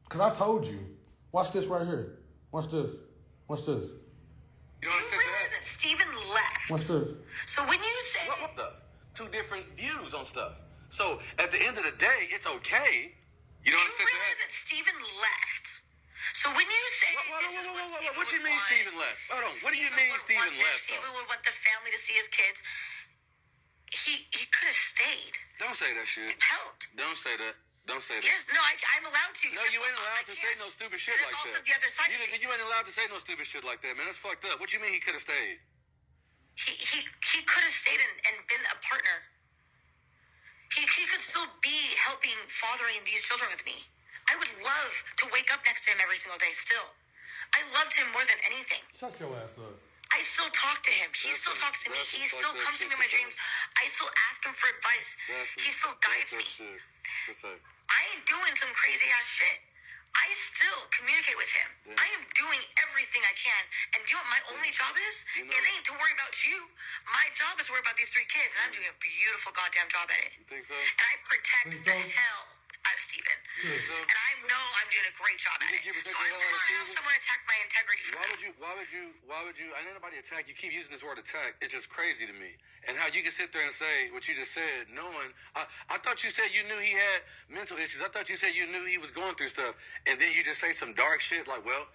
Because I told you. Watch this right here. Watch this. Watch this. You Do you realize that Stephen left? Watch this. So when you say What the? Two different views on stuff. So at the end of the day, it's okay. You know what I'm you saying? realize that Stephen left. So when you say this is what Stephen What you would mean want, Stephen left? Hold on. What do you mean would Stephen want this, left? Stephen would want the family to see his kids. He could have stayed. Don't say that shit. Helped. Don't say that. Don't say that. Yes, no, I'm allowed to. No, you ain't allowed to say no stupid shit And like there's that. also the other side of it. You ain't allowed to say no stupid shit like that, man. That's fucked up. What you mean he could have stayed? He could have stayed and been a partner. He could still be helping fathering these children with me. I would love to wake up next to him every single day still. I loved him more than anything. Shut your ass up. I still talk to him. He still talks to me. He still comes to me in my dreams. I still ask him for advice. He still guides me. I ain't doing some crazy ass shit. I still communicate with him. I am doing everything I can. And you know what my only job is? It ain't to worry about you. My job is to worry about these 3 kids. And I'm doing a beautiful goddamn job at it. You think so? And I protect Think the so? hell out of Stephen. Sure. And I know I'm doing a great job at it. You So protect the I'm hell out of not have Stephen? someone attack my integrity for Why that. would you, I know nobody attack, you keep using this word attack, it's just crazy to me. And how you can sit there and say what you just said, knowing, I thought you said you knew he had mental issues, I thought you said you knew he was going through stuff, and then you just say some dark shit like, well,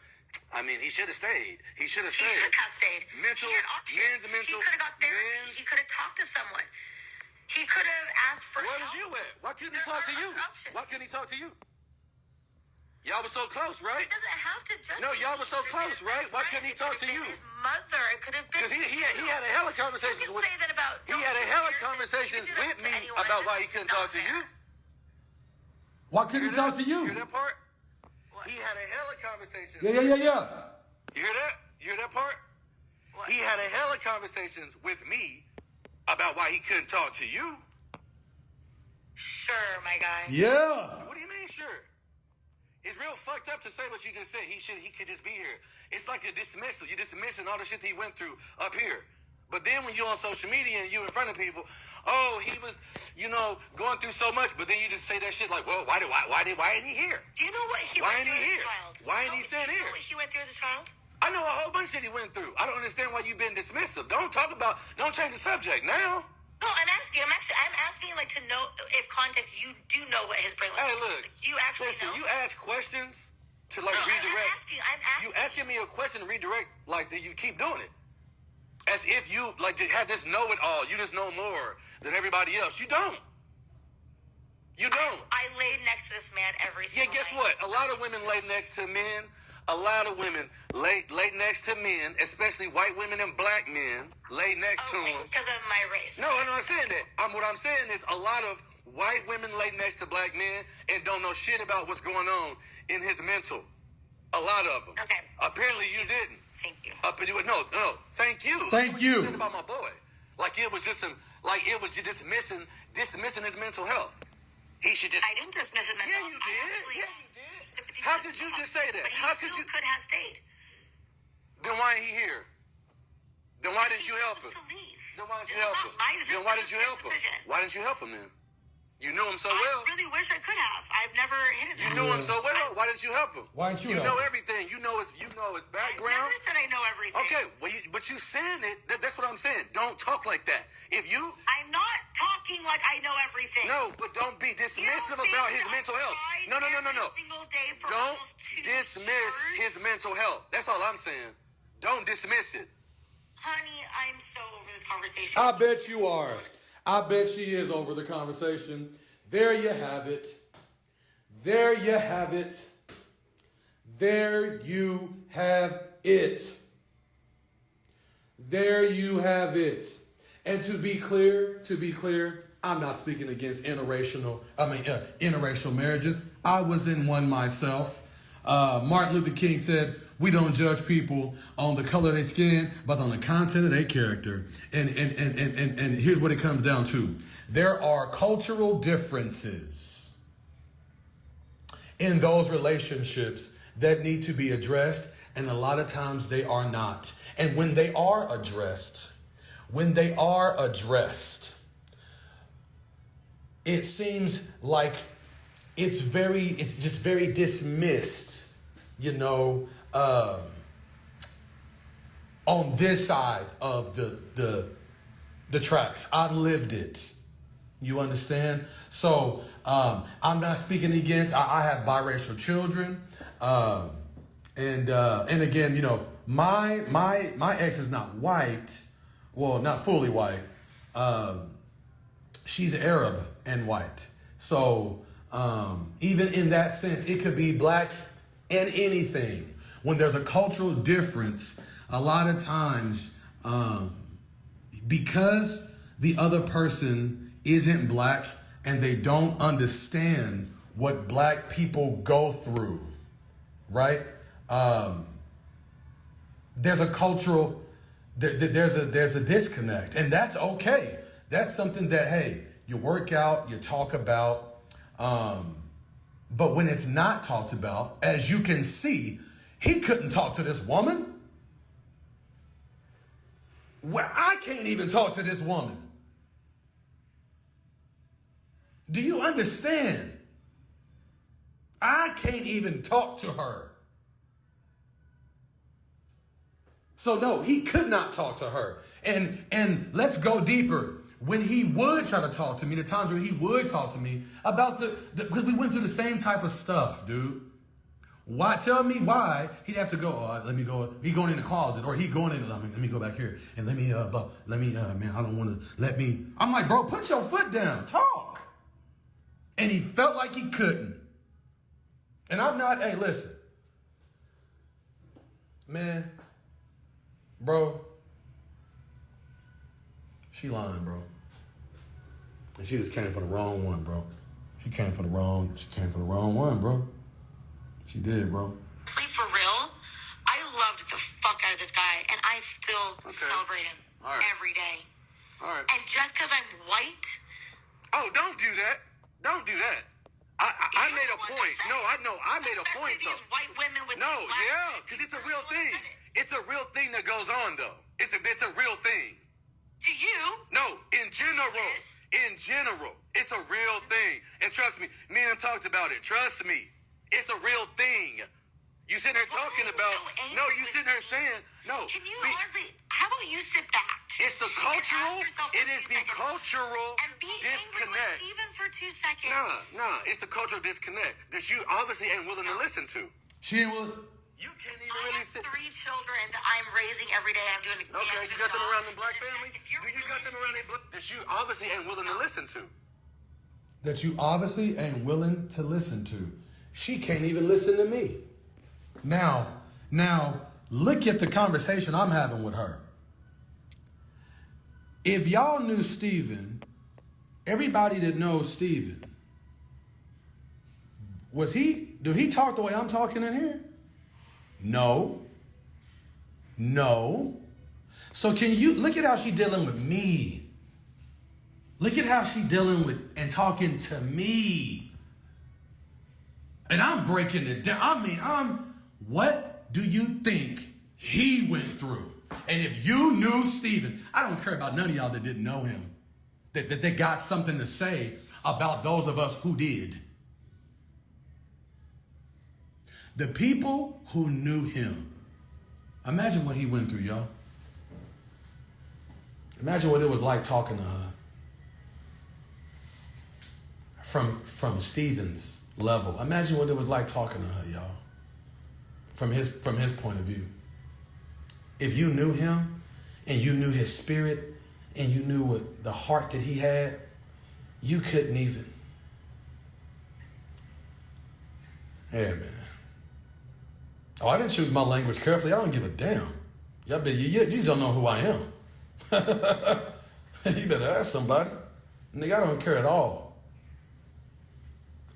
I mean, he should have stayed. He should have He stayed. could have stayed. Mental, He had options. mental, He could have got therapy. men's. He could have talked to someone. He could have asked for Where help. was you at? Why couldn't he There talk to are you? other options. Why couldn't he talk to you? Y'all was so close, right? It doesn't have to just No, be y'all were so his close, right? Why couldn't he It talk could to have been you? His mother. It could have been. Because he had a hell of You conversations can with. say that about. He had a hell of conversations with me about why he couldn't talk to you. Why couldn't he talk to You you? hear that part? He had a hell of conversations. Yeah. You hear that? You hear that part? What? He had a hell of conversations with me about why he couldn't talk to you. Sure, my guy. Yeah. What do you mean, sure? It's real fucked up to say what you just said. He could just be here. It's like a dismissal. You're dismissing all the shit that he went through up here. But then when you're on social media and you in front of people, oh, he was, going through so much. But then you just say that shit like, well, why ain't he here? Do you know what he Why went ain't he through as a here? child? Why ain't he sitting Do you know here? what he went through as a child? I know a whole bunch of shit he went through. I don't understand why you've been dismissive. Don't change the subject now. No, I'm asking to know if context you do know what his brain was. Hey, look. You actually Listen, know. you ask questions to No, redirect. I'm asking. You asking me a question to redirect, like that you keep doing it. As if you just had this know-it-all. You just know more than everybody else. You don't. You don't. I laid next to this man every Yeah, single guess night. what? A lot of women lay next to men. A lot of women lay next to men, especially white women and black men, lay next to Okay, them. it's because of my race. No, I'm not saying that. What I'm saying is a lot of white women lay next to black men and don't know shit about what's going on in his mental. A lot of them. Okay. Apparently you didn't. Thank you. No. Thank you. Thank What you. said about my boy. Like it was just dismissing his mental health. He should just. I didn't dismiss him. Yeah, you did. Yeah, you did. How could you just say that? But How he could still you? could have stayed. Then why ain't he here? Then why didn't you help him? To leave. Then why didn't This you is help not him? my decision. Then why This didn't you is help his him? decision. Why didn't you help him then? You knew him so I well. really wish I could have. I've never hit it. You knew him so well. Why didn't you help him? Why didn't you You help know him? everything. You know his I background. never said I know everything. Okay, well, but you saying it. That's what I'm saying. Don't talk like that. If you... I'm not talking like I know everything. No, but don't be dismissive about his mental health. No. Every single day for Don't almost 2 dismiss years. his mental health. That's all I'm saying. Don't dismiss it. Honey, I'm so over this conversation. I bet you are. I bet she is over the conversation. There you have it. There you have it. There you have it. There you have it. And to be clear, I'm not speaking against interracial marriages. I was in one myself. Martin Luther King said, we don't judge people on the color of their skin, but on the content of their character. And here's what it comes down to. There are cultural differences in those relationships that need to be addressed, and a lot of times they are not. And when they are addressed, it seems like it's just very dismissed, on this side of the tracks. I've lived it. You understand? So I'm not speaking against. I have biracial children, and again, my ex is not white. Well, not fully white. She's Arab and white. So even in that sense, it could be black and anything. When there's a cultural difference, a lot of times, because the other person isn't black and they don't understand what black people go through, right? There's a cultural, there's a disconnect, and that's okay. That's something that, hey, you work out, you talk about, but when it's not talked about, as you can see, he couldn't talk to this woman. Well, I can't even talk to this woman. Do you understand? I can't even talk to her. So no, he could not talk to her. And let's go deeper. When he would try to talk to me, the times where he would talk to me about because we went through the same type of stuff, dude. Why? Tell me why he'd have to go. Let me go. He going in the closet, or he going in. Let me go back here and let me, man. I don't want to. Let me. I'm like, bro, put your foot down. Talk. And he felt like he couldn't. And I'm not. Hey, listen, man, bro. She lying, bro. And she just came for the wrong one, bro. She came for the wrong one, bro. She did, bro. For real, I loved the fuck out of this guy, and I still celebrate him every day. All right. And just because I'm white... Oh, don't do that. Don't do that. I made a point. No, I know. I made a point, though. These white women with no, yeah, because it's a real thing. It's a real thing that goes on, though. It's a real thing. To you? No, in general. Yes. In general. It's a real thing. And trust me, me and him talked about it. Trust me. It's a real thing. You sitting there talking about... So no, you sitting there saying... No. Can you honestly... How about you sit back? It's the cultural... It is the cultural and be angry with disconnect. Steven for 2 seconds. Nah. It's the cultural disconnect that you obviously ain't willing to listen to. She ain't willing... You can't even I really have sit... 3 children that I'm raising every day. I'm doing a Okay, you got them around the black family? Do you got them around the black... That you obviously ain't willing to listen to. That you obviously ain't willing to listen to. She can't even listen to me. Now, look at the conversation I'm having with her. If y'all knew Steven, everybody that knows Steven, do he talk the way I'm talking in here? No. So can you, look at how she dealing with me. Look at how she dealing with and talking to me. And I'm breaking it down. What do you think he went through? And if you knew Steven, I don't care about none of y'all that didn't know him, that got something to say about those of us who did. The people who knew him. Imagine what he went through, y'all. Imagine what it was like talking to her. From Stephen's level. Imagine what it was like talking to her, y'all. From his point of view. If you knew him and you knew his spirit and you knew what the heart that he had, you couldn't even. Yeah, man. Oh, I didn't choose my language carefully. I don't give a damn. Y'all, you just don't know who I am. You better ask somebody. Nigga, I don't care at all.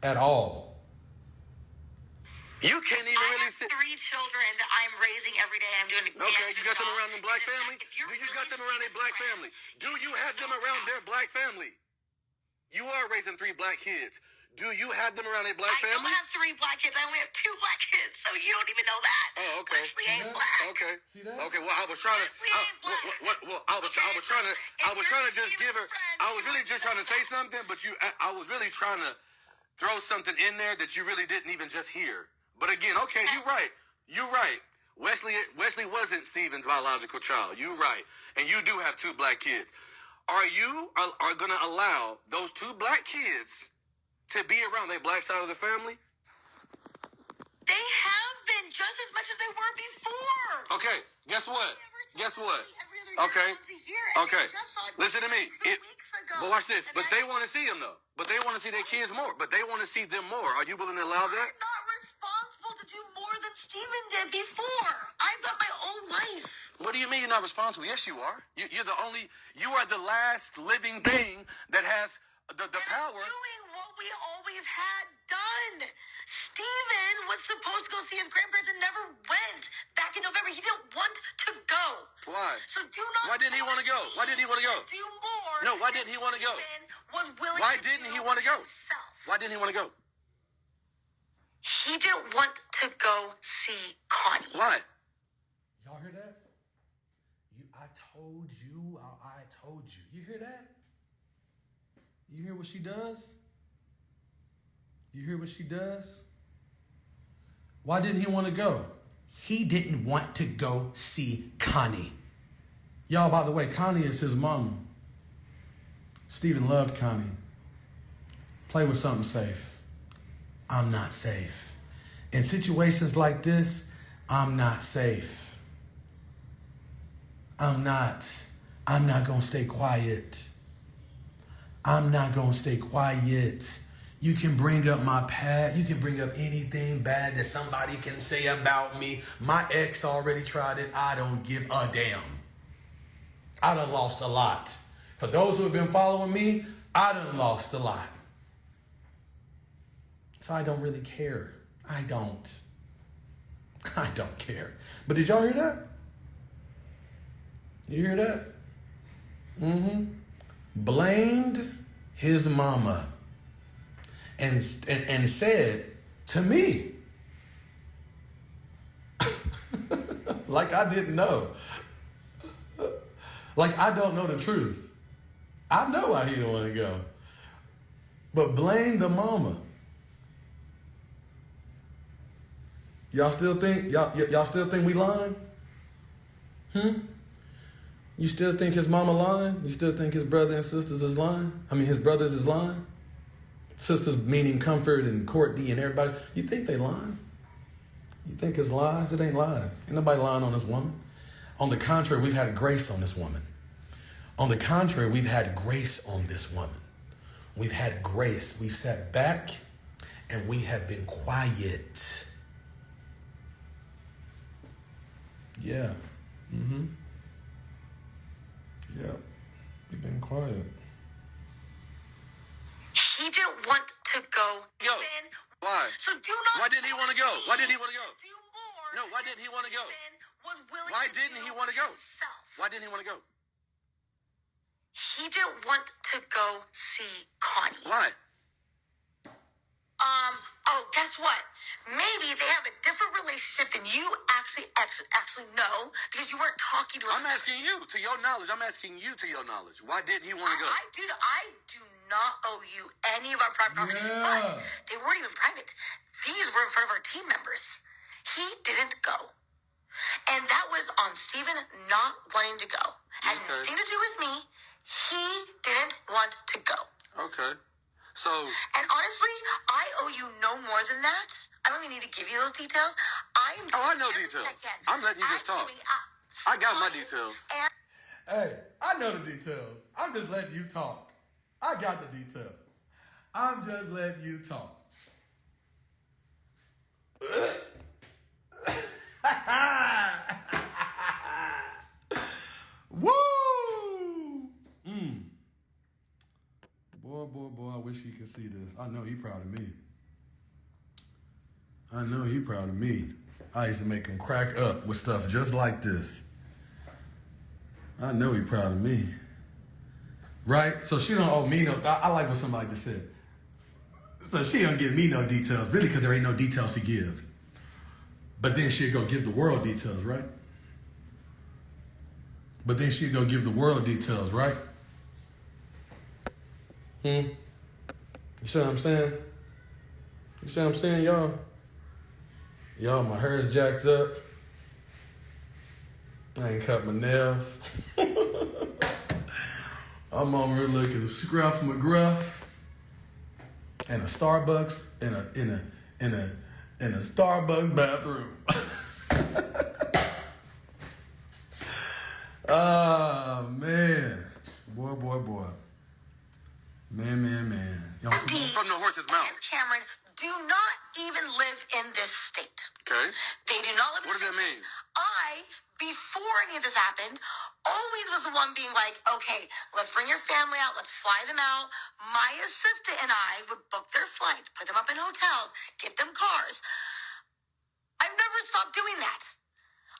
At all. You can't even really say. I have 3 children that I'm raising every day. I'm doing. Okay, you got them around the black family? Do you got them around their black family? Do you have them around their black family? You are raising 3 black kids. Do you have them around a black family? I don't have 3 black kids. I only have 2 black kids, so you don't even know that. Oh, okay. Wesley ain't black. Okay. See that? Okay. Well, I was trying to. I was trying to just give her. I was really just trying to say something, but I was really trying to throw something in there that you really didn't even just hear. But again, okay, you're right. You're right. Wesley wasn't Stephen's biological child. You're right, and you do have 2 black kids. Are you going to allow those 2 black kids to be around their black side of the family? They have been just as much as they were before. Okay, guess what? Okay. Okay. Listen to me. But watch this. But they want to see them, though. But they want to see their kids more. But they want to see them more. Are you willing to allow that? I'm not responsible to do more than Stephen did before. I've got my own life. What do you mean you're not responsible? Yes, you are. You are the last living thing that has the power. Doing what we always had done. Stephen was supposed to go see his grandparents and never went. Back in November, he didn't want to go. Why? So do not. Why didn't he want to go? Why didn't he want to go? Do more. No, why didn't he want to go? Was willing Why to didn't do he want to go? himself. Why didn't he want to go? He didn't want to go see Connie. Why? Y'all hear that? I told you. I told you. You hear that? You hear what she does? You hear what she does? Why didn't he want to go? He didn't want to go see Connie. Y'all, by the way, Connie is his mama. Stephen loved Connie. Play with something safe. I'm not safe. In situations like this, I'm not safe. I'm not going to stay quiet. I'm not going to stay quiet. You can bring up my past. You can bring up anything bad that somebody can say about me. My ex already tried it. I don't give a damn. I done lost a lot. For those who have been following me, I done lost a lot. So I don't really care. I don't care. But did y'all hear that? You hear that? Blamed his mama and said to me, like I didn't know, like I don't know the truth. I know why he didn't want to go, but blame the mama. Y'all still think we lying? You still think his mama lying? You still think his brother and sisters is lying? I mean, his brothers is lying? Sisters meaning Comfort and Courtney and everybody. You think they lying? You think it's lies? It ain't lies. Ain't nobody lying on this woman. On the contrary, we've had grace on this woman. On the contrary, we've had grace on this woman. We've had grace. We sat back and we have been quiet. Yeah. Yeah. We've been quiet. He didn't want to go. Yo. Why? So do not. Why didn't he want to go? Why didn't he want to go? Do more. No, why didn't he want to go? Was willing Why to didn't do he want to go? himself. Why didn't he want to go? He didn't want to go see Connie. Why? Oh, guess what? Maybe they have a different relationship than you actually know because you weren't talking to her. I'm asking you to your knowledge. Why didn't he want to go? I do not owe you any of our private conversations, but they weren't even private. These were in front of our team members. He didn't go. And that was on Stephen not wanting to go. Had nothing to do with me. He didn't want to go. Okay. So. And honestly, I owe you no more than that. I don't even need to give you those details. I know details. I'm letting you just talk. I got my details. Hey, I know the details. I'm just letting you talk. I got the details. I'm just letting you talk. Woo! Boy, I wish he could see this. I know he proud of me. I know he proud of me. I used to make him crack up with stuff just like this. I know he proud of me. Right? So she don't owe me no... I like what somebody just said. So she don't give me no details, really, because there ain't no details to give. But then she'll go give the world details, right? But then she'll go give the world details, right? You see what I'm saying? You see what I'm saying, y'all? Y'all, my hair's jacked up. I ain't cut my nails. I'm over here looking scruff McGruff. And a Starbucks in a Starbucks bathroom. Oh man. Boy. Man. From the horse's mouth. And Cameron do not even live in this state. Okay. They do not live in this state. What does that mean? Before any of this happened, always was the one being like, okay, let's bring your family out, let's fly them out. My assistant and I would book their flights, put them up in hotels, get them cars. I've never stopped doing that.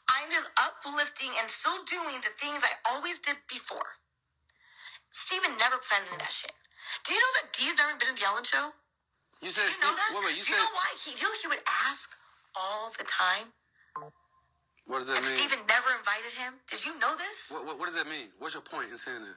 I'm just uplifting and still doing the things I always did before. Steven never planned any of that shit. Do you know that Dee's never been in the Ellen show? You said, you know that? Wait, Do you know why? He would ask all the time. What does that mean? Steven never invited him. Did you know this? What does that mean? What's your point in saying that?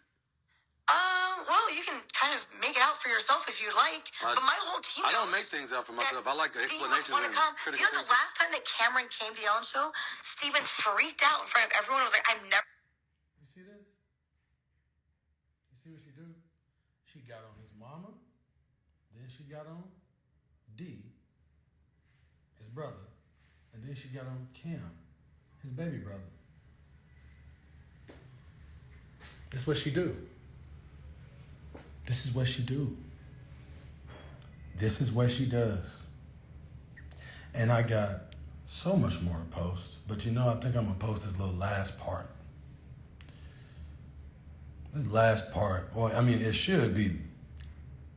Well, you can kind of make it out for yourself if you like. But my whole team knows. I don't make things out for myself. I like explanations and Do critical you know the last time that Cameron came to the Ellen show, Steven freaked out in front of everyone and was like, I'm never... You see this? You see what she do? She got on his mama. Then she got on D, his brother. And then she got on Cam, his baby brother. That's what she do. This is what she do. This is what she does. And I got so much more to post. But you know, I think I'm going to post this little last part. This last part, well, I mean, it should be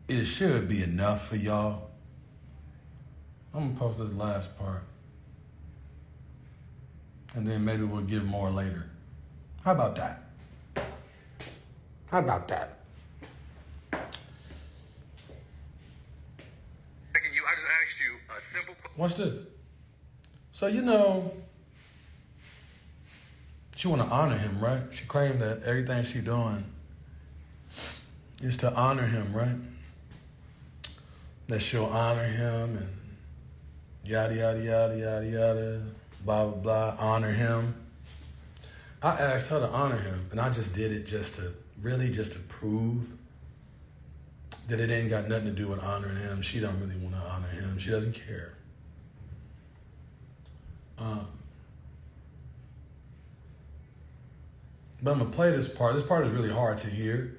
enough for y'all. I'm going to post this last part. And then maybe we'll give more later. How about that? How about that? I just asked you a simple question. Watch this. So, you know, she want to honor him, right? She claimed that everything she doing is to honor him, right? That she'll honor him and yada, yada, yada, yada, yada, blah, blah, blah, honor him. I asked her to honor him, and I just did it just to prove that it ain't got nothing to do with honoring him. She don't really want to honor him. She doesn't care. But I'm going to play this part. This part is really hard to hear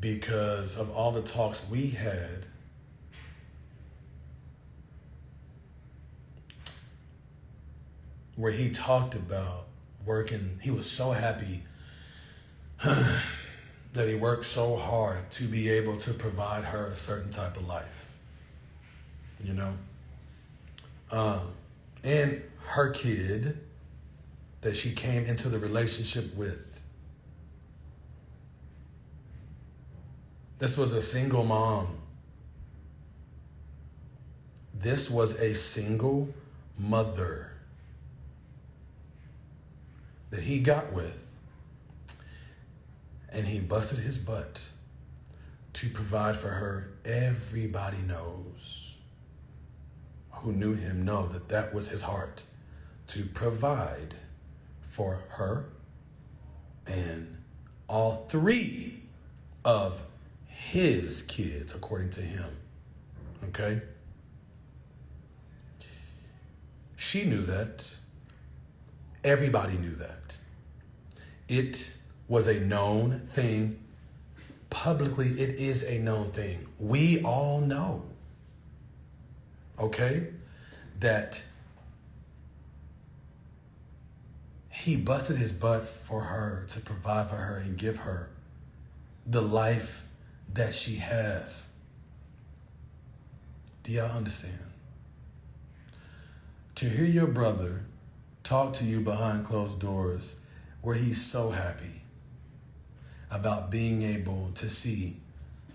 because of all the talks we had where he talked about working. He was so happy that he worked so hard to be able to provide her a certain type of life, you know? And her kid that she came into the relationship with. This was a single mom. This was a single mother that he got with. And he busted his butt to provide for her. Everybody knows, who knew him know that that was his heart, to provide for her and all three of his kids, according to him. Okay? She knew that. Everybody knew that. It was a known thing. Publicly, it is a known thing. We all know, okay, that he busted his butt for her to provide for her and give her the life that she has. Do y'all understand? To hear your brother talk to you behind closed doors where he's so happy about being able to see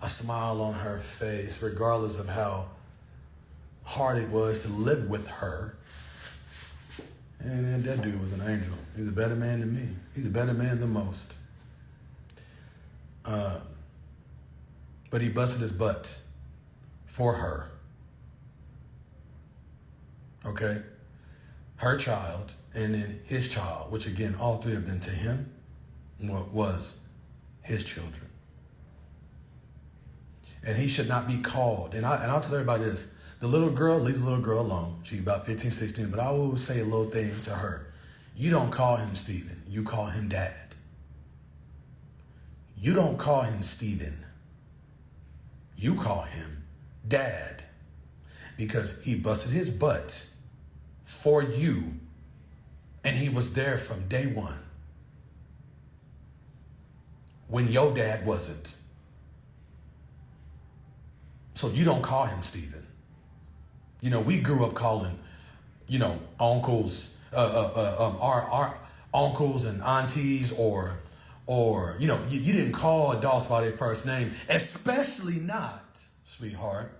a smile on her face, regardless of how hard it was to live with her. And that dude was an angel. He's a better man than me. He's a better man than most. But he busted his butt for her. Okay? Her child, and then his child, which again, all three of them to him was his children. And he should not be called. And I'll tell everybody this. The little girl, leave the little girl alone. She's about 15, 16. But I will say a little thing to her. You don't call him Stephen. You call him Dad. You don't call him Stephen. You call him Dad. Because he busted his butt for you. And he was there from day one. When your dad wasn't. So you don't call him Stephen. You know, we grew up calling, you know, uncles, our uncles and aunties, or you know, you didn't call adults by their first name, especially not, sweetheart,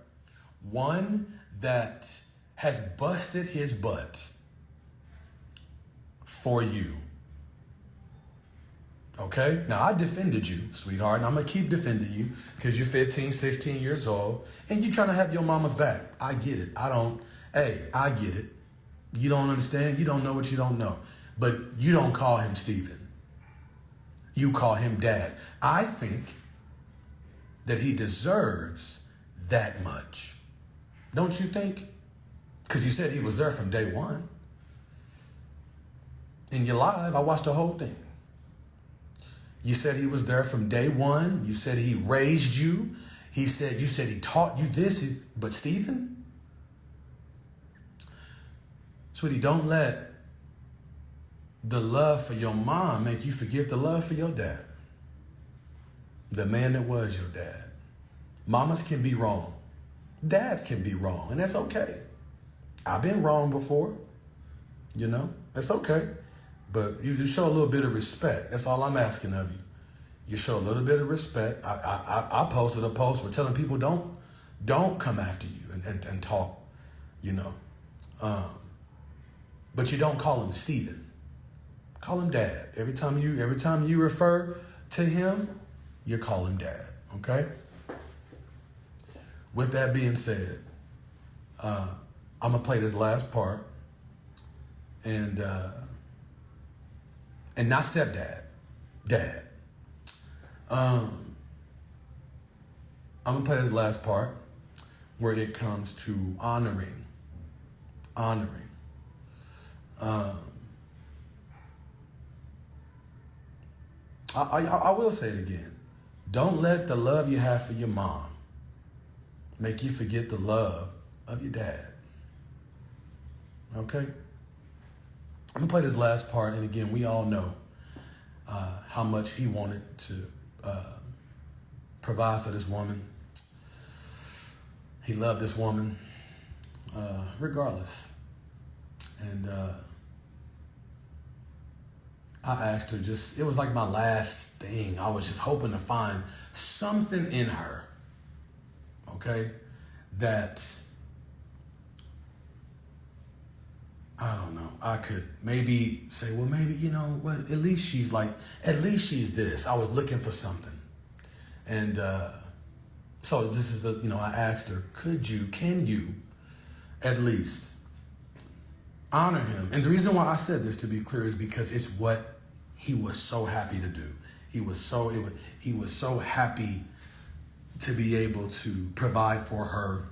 one that has busted his butt for you. Okay? Now, I defended you, sweetheart, and I'm going to keep defending you because you're 15, 16 years old, and you're trying to have your mama's back. I get it. I get it. You don't understand. You don't know what you don't know. But you don't call him Stephen. You call him Dad. I think that he deserves that much. Don't you think? Because you said he was there from day one. And you're live. I watched the whole thing. You said he was there from day one. You said he raised you. You said he taught you this. But Stephen? Sweetie, don't let the love for your mom make you forget the love for your dad. The man that was your dad. Mamas can be wrong. Dads can be wrong. And that's okay. I've been wrong before. You know, that's okay. But you just show a little bit of respect. That's all I'm asking of you. You show a little bit of respect. I posted a post where telling people don't come after you and talk, you know. But you don't call him Stephen. Call him Dad. Every time you refer to him, you call him Dad. Okay? With that being said, I'm gonna play this last part. And not stepdad, Dad. I'm gonna play this last part where it comes to honoring. I will say it again. Don't let the love you have for your mom make you forget the love of your dad. Okay? I'm gonna play this last part, and again, we all know how much he wanted to provide for this woman. He loved this woman, regardless. And I asked her it was like my last thing. I was just hoping to find something in her, okay, that I don't know. I could maybe say, well, maybe, you know what, at least she's this. I was looking for something. And So this is I asked her, can you at least honor him? And the reason why I said this, to be clear, is because it's what he was so happy to do. He was so happy to be able to provide for her,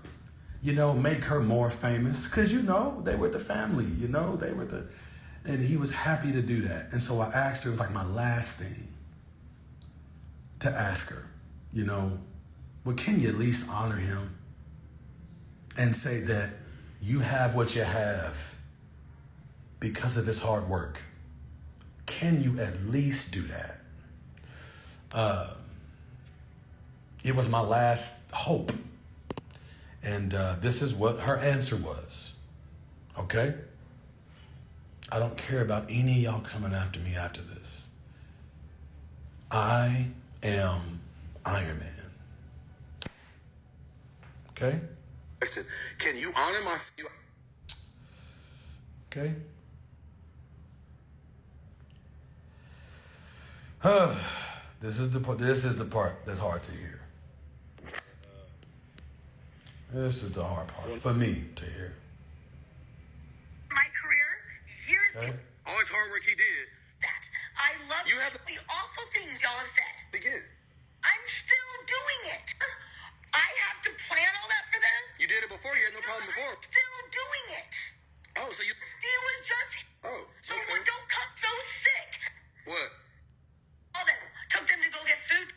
make her more famous, because they were the family, and he was happy to do that. And so I asked her, it was like my last thing to ask her, well, can you at least honor him and say that you have what you have because of his hard work? Can you at least do that? It was my last hope. And this is what her answer was. Okay? I don't care about any of y'all coming after me after this. I am Iron Man. Okay? Can you honor my... Okay? This is the part that's hard to hear. This is the hard part for me to hear. My career, years Okay? All his hard work he did. that. I love You have the awful things y'all have said. Begin. I'm still doing it. I have to plan all that for them. You did it before. You had no problem before. I'm still doing it. Oh, so you... It was just... Oh, So okay. don't come so sick. What? All them. Took them to go get food.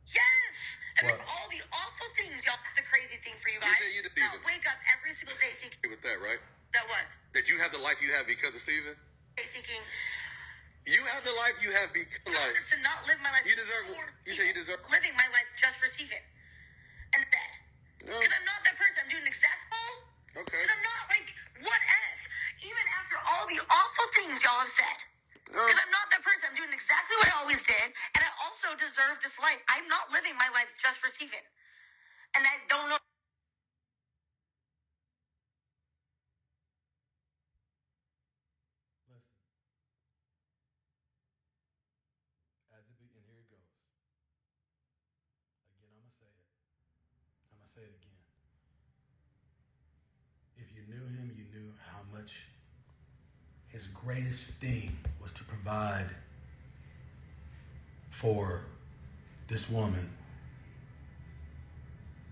Yes. And then What? all the awful things, y'all. That's the crazy thing for you You guys. said you did Now, it. wake up every single day thinking With that, right? that what? That you have the life you have because of Steven? Thinking, You have the life you have because of life. to not live my life. You deserve- for you say you Steven. deserve- living my life just for Steven. And that. No. Because I'm not that person. I'm doing exact ball. Okay. Because I'm not like, what if? Even after all the awful things y'all have said. No. Because I'm not that person. I'm doing exactly what I always did. And I also deserve this life. I'm not living my life just for Steven. And I don't know. Listen. And here it goes. Again, I'm going to say it. I'm going to say it again. If you knew him, you knew how much his greatest thing was to provide for this woman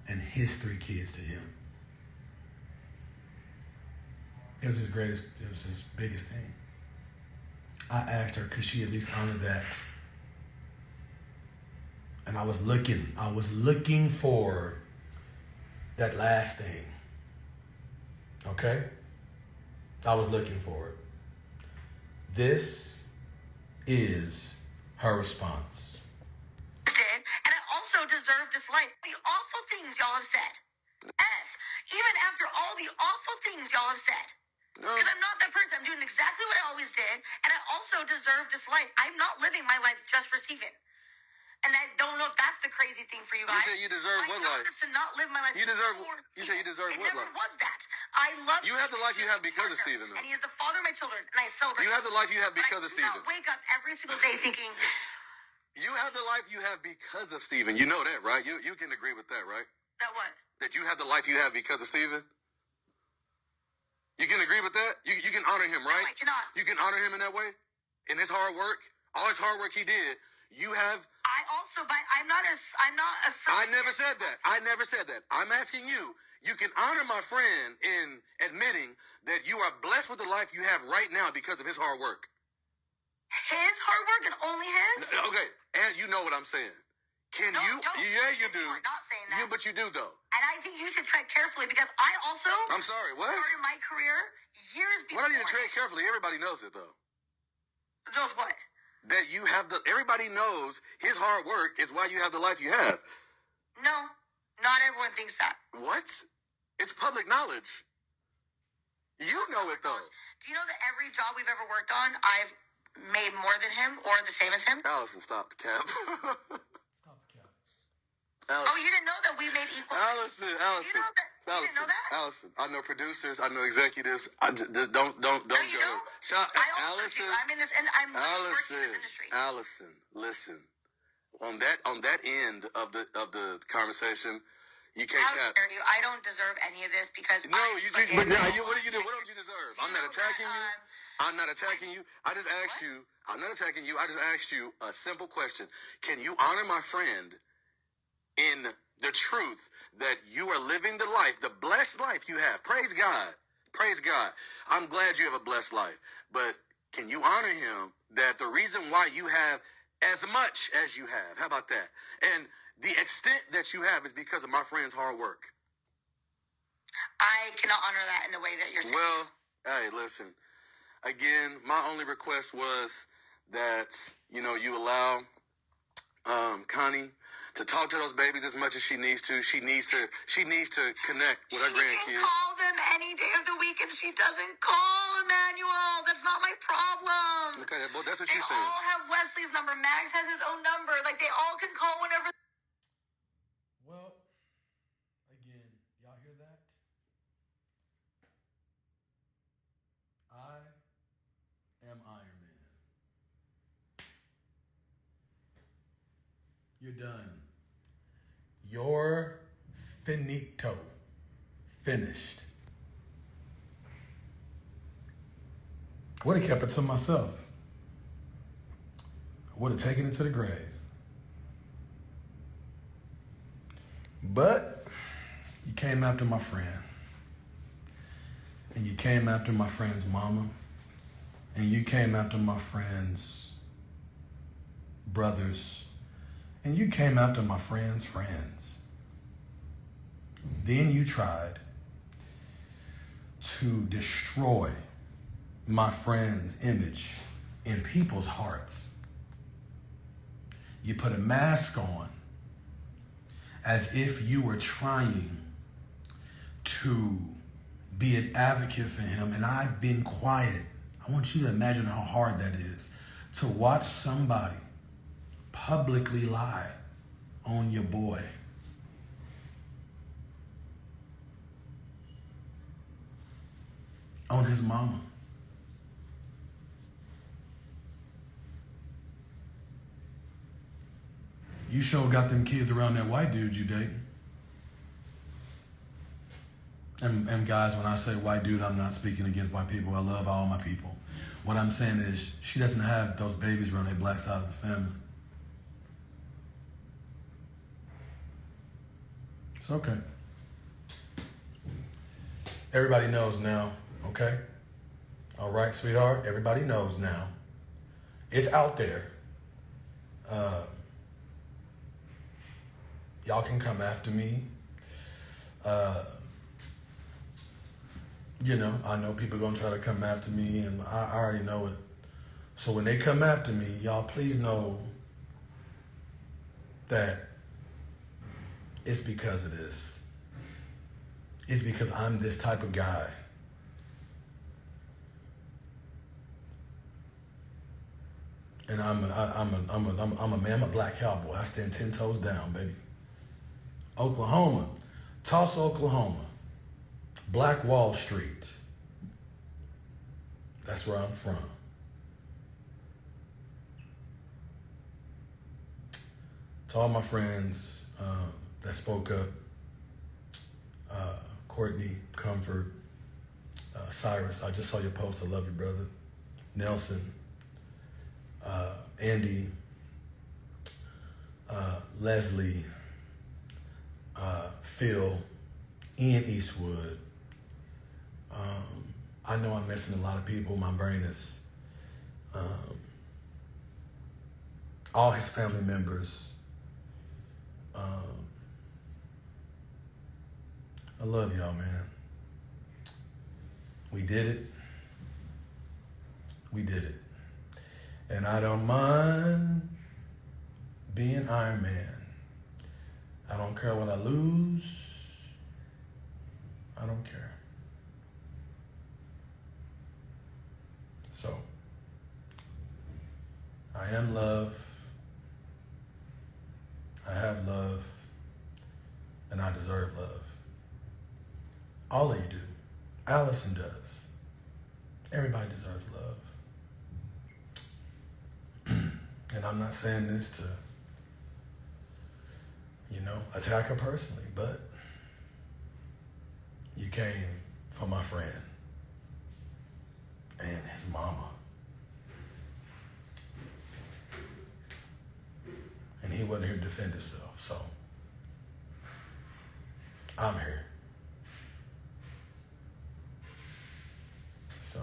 and his 3 kids to him. It was his biggest thing. I asked her, could she at least honor that? And I was looking for that last thing. Okay? I was looking for it. This is her response. And I also deserve this life. The awful things y'all have said. Even after all the awful things y'all have said. No. Because I'm not that person. I'm doing exactly what I always did. And I also deserve this life. I'm not living my life just for Steven. And I don't know if that's the crazy thing for you guys. You say you deserve what life? I to not live my life. You deserve- for you say you deserve Steven. what It never life? was that. I love You have the life you have because of Steven, though. And he is the father of my children. And I celebrate. You have the life you have because of But I do Steven. not wake up every single day thinking, You have the life you have because of Steven. You know that, right? You can agree with that, right? that what? That you have the life you have because of Steven? You can agree with that? You can honor him, right? I cannot. You can honor him in that way? In his hard work? All his hard work he did, you have... I'm not afraid. I never said that. I never said that. I'm asking you, you can honor my friend in admitting that you are blessed with the life you have right now because of his hard work. His hard work and only his? Okay, and you know what I'm saying. Can No, you? don't. Yeah, you do. You are not saying that. Yeah, but you do, though. And I think you should tread carefully because I also I'm sorry, what? started my career years before. What are you to tread carefully? Everybody knows it, though. Knows what? That you have everybody knows his hard work is why you have the life you have. No, not everyone thinks that. What? It's public knowledge. You know it, though. Do you know that every job we've ever worked on, I've made more than him or the same as him? Allison, stop the cap. Stop the cap. Allison. Oh, you didn't know that we made equal. Allison. You know that? You didn't know that? Allison, I know producers, I know executives. Don't No, go. you don't. Shut, I also Allison. do. I'm in this, and I'm working in Allison, this industry. Allison, listen. on that end of the conversation, you can't cap. I don't deserve any of this because no, you do. But what do you do? What don't you deserve? I'm not attacking you. I'm not attacking you. I just asked you. I'm not attacking you. I just asked you a simple question. Can you honor my friend in the truth that you are living the life, the blessed life you have? Praise God. Praise God. I'm glad you have a blessed life. But can you honor him that the reason why you have as much as you have, how about that? And the extent that you have is because of my friend's hard work. I cannot honor that in the way that you're saying. Well, hey, listen. Again, my only request was that, you allow Connie to talk to those babies as much as she needs to. She needs to connect with her grandkids. She can call them any day of the week, and she doesn't call Emmanuel. That's not my problem. Okay, well, that's what she's saying. They all have Wesley's number. Max has his own number. Like, they all can call whenever. Well, again, y'all hear that? I am Iron Man. You're done. You're finito. Finished. I would have kept it to myself. I would have taken it to the grave. But you came after my friend. And you came after my friend's mama. And you came after my friend's brothers. And you came after my friend's friends. Then you tried to destroy my friend's image in people's hearts. You put a mask on as if you were trying to be an advocate for him, and I've been quiet. I want you to imagine how hard that is to watch somebody publicly lie on your boy. On his mama. You sure got them kids around that white dude you dating. And guys, when I say white dude, I'm not speaking against white people. I love all my people. What I'm saying is she doesn't have those babies around that black side of the family. It's okay. Everybody knows now, okay? All right, sweetheart, everybody knows now. It's out there. Y'all can come after me. I know people gonna try to come after me, and I already know it. So when they come after me, y'all please know that it's because of this. It's because I'm this type of guy. And I'm a man, I'm a black cowboy. I stand 10 toes down, baby. Oklahoma, Tulsa, Oklahoma, Black Wall Street. That's where I'm from. To all my friends that spoke up, Courtney, Comfort, Cyrus, I just saw your post, I love you, brother. Nelson, Andy, Leslie, Phil, Ian Eastwood. I know I'm missing a lot of people. My brain is, all his family members. I love y'all, man. We did it. We did it. And I don't mind being Iron Man. I don't care when I lose. I don't care. So, I am love. I have love. And I deserve love. All of you do. Allison does. Everybody deserves love. And I'm not saying this to attack her personally, but you came for my friend and his mama. And he wasn't here to defend himself, so I'm here. So,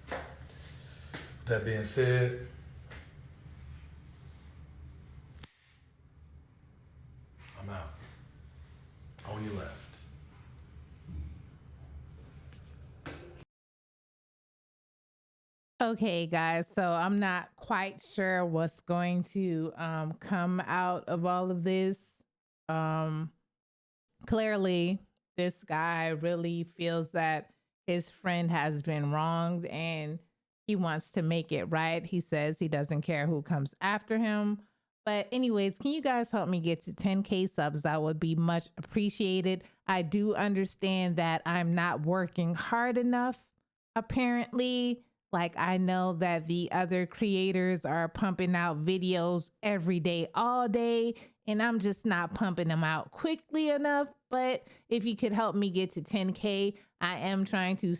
with that being said, I'm out. On your left. Okay, guys, so I'm not quite sure what's going to come out of all of this. Clearly, this guy really feels that his friend has been wronged and he wants to make it right. He says he doesn't care who comes after him. But anyways, can you guys help me get to 10K subs? That would be much appreciated. I do understand that I'm not working hard enough, apparently. Like, I know that the other creators are pumping out videos every day, all day, and I'm just not pumping them out quickly enough. But if you could help me get to 10K, I am trying to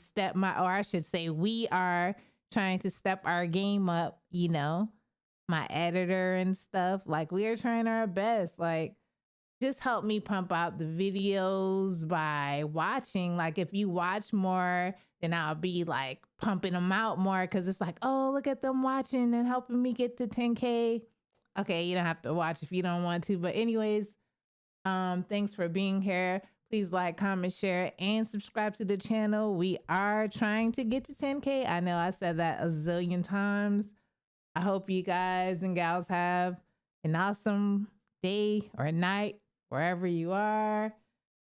we are trying to step our game up, my editor and stuff. Like, we are trying our best. Like, just help me pump out the videos by watching. Like, if you watch more, then I'll be like pumping them out more, because it's like, oh, look at them watching and helping me get to 10K. Okay, you don't have to watch if you don't want to. But anyways, thanks for being here. Please like, comment, share, and subscribe to the channel. We are trying to get to 10K. I know I said that a zillion times. I hope you guys and gals have an awesome day or night wherever you are.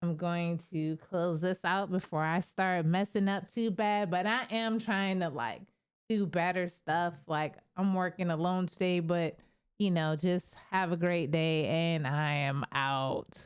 I'm going to close this out before I start messing up too bad, but I am trying to like do better stuff. Like, I'm working alone today, but just have a great day, and I am out.